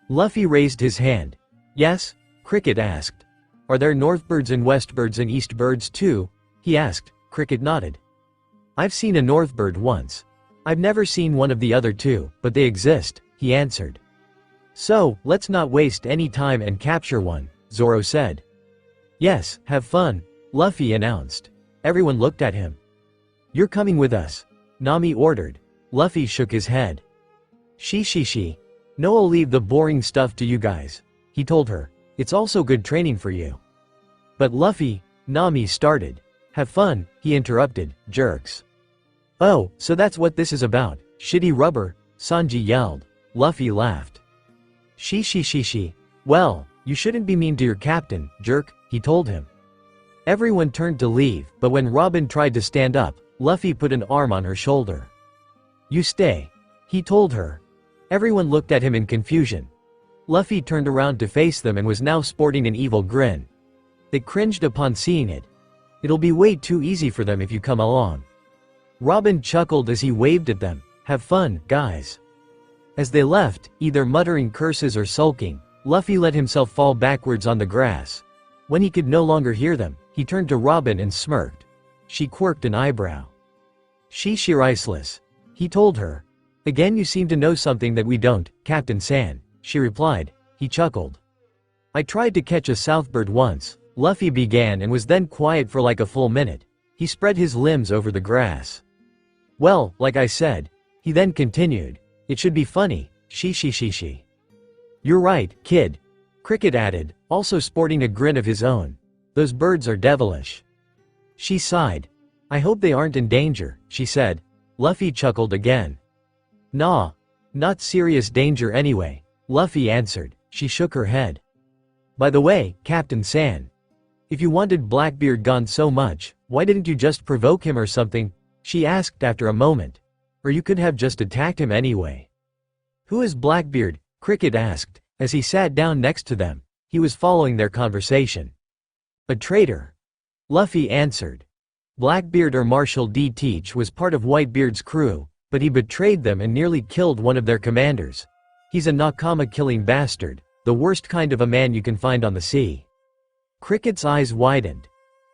Luffy raised his hand. Yes? Cricket asked. Are there northbirds and westbirds and eastbirds too? He asked. Cricket nodded. I've seen a northbird once. I've never seen one of the other two, but they exist, he answered. So, let's not waste any time and capture one, Zoro said. Yes, have fun, Luffy announced. Everyone looked at him. You're coming with us, Nami ordered. Luffy shook his head. She. No, I'll leave the boring stuff to you guys, he told her. It's also good training for you. But Luffy, Nami started. Have fun, he interrupted. Jerks. Oh, so that's what this is about, shitty rubber, Sanji yelled. Luffy laughed. She. Well, you shouldn't be mean to your captain, jerk, he told him. Everyone turned to leave, but when Robin tried to stand up, Luffy put an arm on her shoulder. You stay, he told her. Everyone looked at him in confusion. Luffy turned around to face them and was now sporting an evil grin. They cringed upon seeing it. It'll be way too easy for them if you come along. Robin chuckled as he waved at them. Have fun, guys. As they left, either muttering curses or sulking, Luffy let himself fall backwards on the grass. When he could no longer hear them, he turned to Robin and smirked. She quirked an eyebrow. She's iceless, he told her. Again, you seem to know something that we don't, Captain San, she replied. He chuckled. I tried to catch a southbird once, Luffy began and was then quiet for like a full minute. He spread his limbs over the grass. Well, like I said, he then continued. It should be funny, she. You're right, kid. Cricket added, also sporting a grin of his own. Those birds are devilish. She sighed. I hope they aren't in danger, she said. Luffy chuckled again. Nah. Not serious danger anyway, Luffy answered. She shook her head. By the way, Captain San. If you wanted Blackbeard gone so much, why didn't you just provoke him or something? She asked after a moment. Or you could have just attacked him anyway. Who is Blackbeard? Cricket asked, as he sat down next to them. He was following their conversation. A traitor. Luffy answered. Blackbeard or Marshal D. Teach was part of Whitebeard's crew, but he betrayed them and nearly killed one of their commanders. He's a Nakama-killing bastard, the worst kind of a man you can find on the sea. Cricket's eyes widened.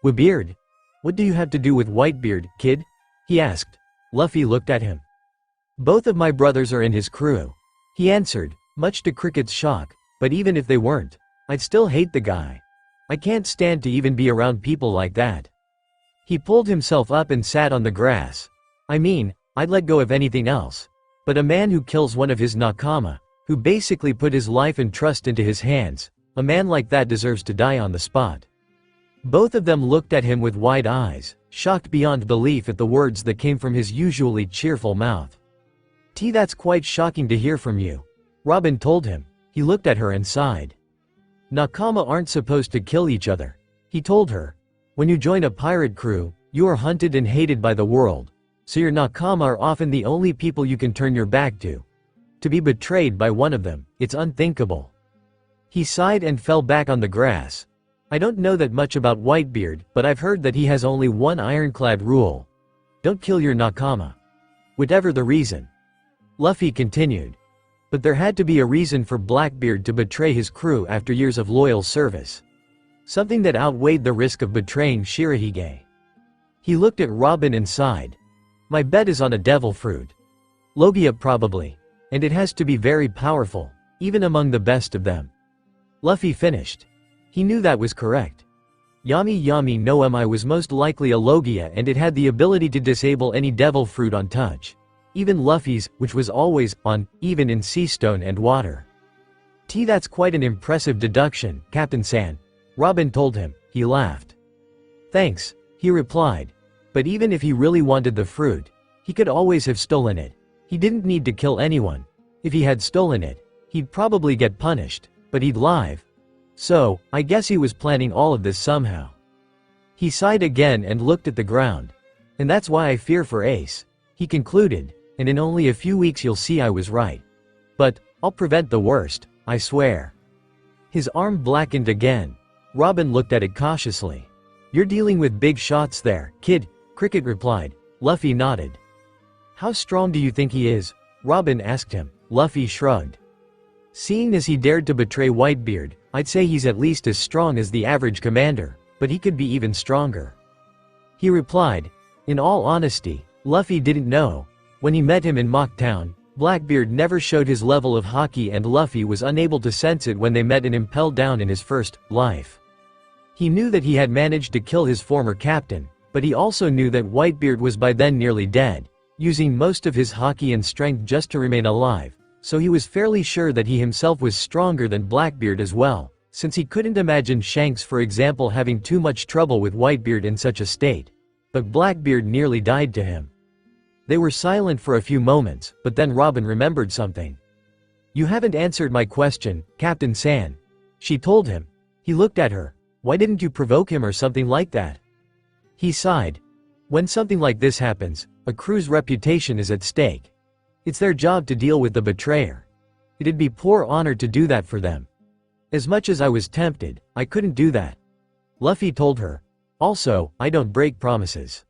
Whitebeard? What do you have to do with Whitebeard, kid? He asked. Luffy looked at him. Both of my brothers are in his crew. He answered, much to Cricket's shock, but even if they weren't, I'd still hate the guy. I can't stand to even be around people like that. He pulled himself up and sat on the grass. I mean, I'd let go of anything else. But a man who kills one of his Nakama, who basically put his life and trust into his hands, a man like that deserves to die on the spot. Both of them looked at him with wide eyes, shocked beyond belief at the words that came from his usually cheerful mouth. That's quite shocking to hear from you. Robin told him. He looked at her and sighed. Nakama aren't supposed to kill each other. He told her. When you join a pirate crew, you are hunted and hated by the world, so your nakama are often the only people you can turn your back to. To be betrayed by one of them, it's unthinkable. He sighed and fell back on the grass. I don't know that much about Whitebeard, but I've heard that he has only one ironclad rule. Don't kill your nakama. Whatever the reason. Luffy continued. But there had to be a reason for Blackbeard to betray his crew after years of loyal service. Something that outweighed the risk of betraying Shirahige. He looked at Robin and sighed. My bet is on a devil fruit. Logia probably. And it has to be very powerful, even among the best of them. Luffy finished. He knew that was correct. Yami Yami no Mi was most likely a Logia, and it had the ability to disable any devil fruit on touch. Even Luffy's, which was always on, even in sea stone and water. That's quite an impressive deduction, Captain San. Robin told him. He laughed. Thanks, he replied. But even if he really wanted the fruit, he could always have stolen it. He didn't need to kill anyone. If he had stolen it, he'd probably get punished, but he'd live. So, I guess he was planning all of this somehow. He sighed again and looked at the ground. And that's why I fear for Ace. He concluded, and in only a few weeks you'll see I was right. But, I'll prevent the worst, I swear. His arm blackened again. Robin looked at it cautiously. You're dealing with big shots there, kid, Cricket replied. Luffy nodded. How strong do you think he is? Robin asked him. Luffy shrugged. Seeing as he dared to betray Whitebeard, I'd say he's at least as strong as the average commander, but he could be even stronger. He replied. In all honesty, Luffy didn't know. When he met him in Mock Town, Blackbeard never showed his level of haki, and Luffy was unable to sense it when they met and impelled down in his first life. He knew that he had managed to kill his former captain, but he also knew that Whitebeard was by then nearly dead, using most of his haki and strength just to remain alive, so he was fairly sure that he himself was stronger than Blackbeard as well, since he couldn't imagine Shanks, for example, having too much trouble with Whitebeard in such a state. But Blackbeard nearly died to him. They were silent for a few moments, but then Robin remembered something. You haven't answered my question, Captain San. She told him. He looked at her. Why didn't you provoke him or something like that? He sighed. When something like this happens, a crew's reputation is at stake. It's their job to deal with the betrayer. It'd be poor honor to do that for them. As much as I was tempted, I couldn't do that. Luffy told her. Also, I don't break promises.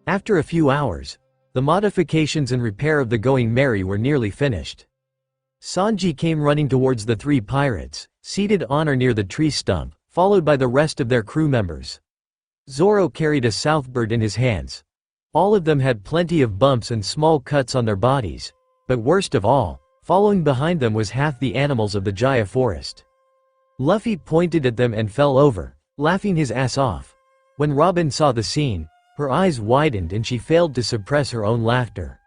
After a few hours, the modifications and repair of the Going Merry were nearly finished. Sanji came running towards the three pirates, seated on or near the tree stump, followed by the rest of their crew members. Zoro carried a southbird in his hands. All of them had plenty of bumps and small cuts on their bodies, but worst of all, following behind them was half the animals of the Jaya forest. Luffy pointed at them and fell over, laughing his ass off. When Robin saw the scene, her eyes widened and she failed to suppress her own laughter.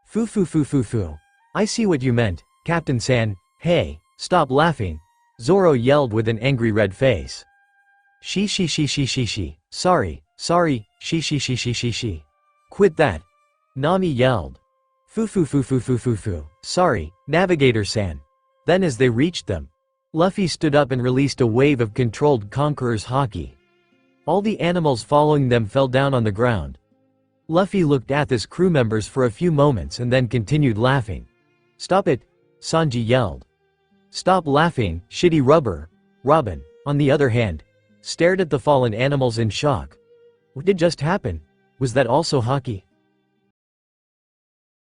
Foo foo foo foo foo. I see what you meant, Captain San. Hey, stop laughing. Zoro yelled with an angry red face. She. Sorry, she. Quit that. Nami yelled. Foo foo foo foo foo foo foo. Sorry, Navigator-san. Then as they reached them, Luffy stood up and released a wave of controlled Conqueror's haki. All the animals following them fell down on the ground. Luffy looked at his crew members for a few moments and then continued laughing. Stop it, Sanji yelled. Stop laughing, shitty rubber. Robin, on the other hand, stared at the fallen animals in shock. What did just happen? Was that also haki?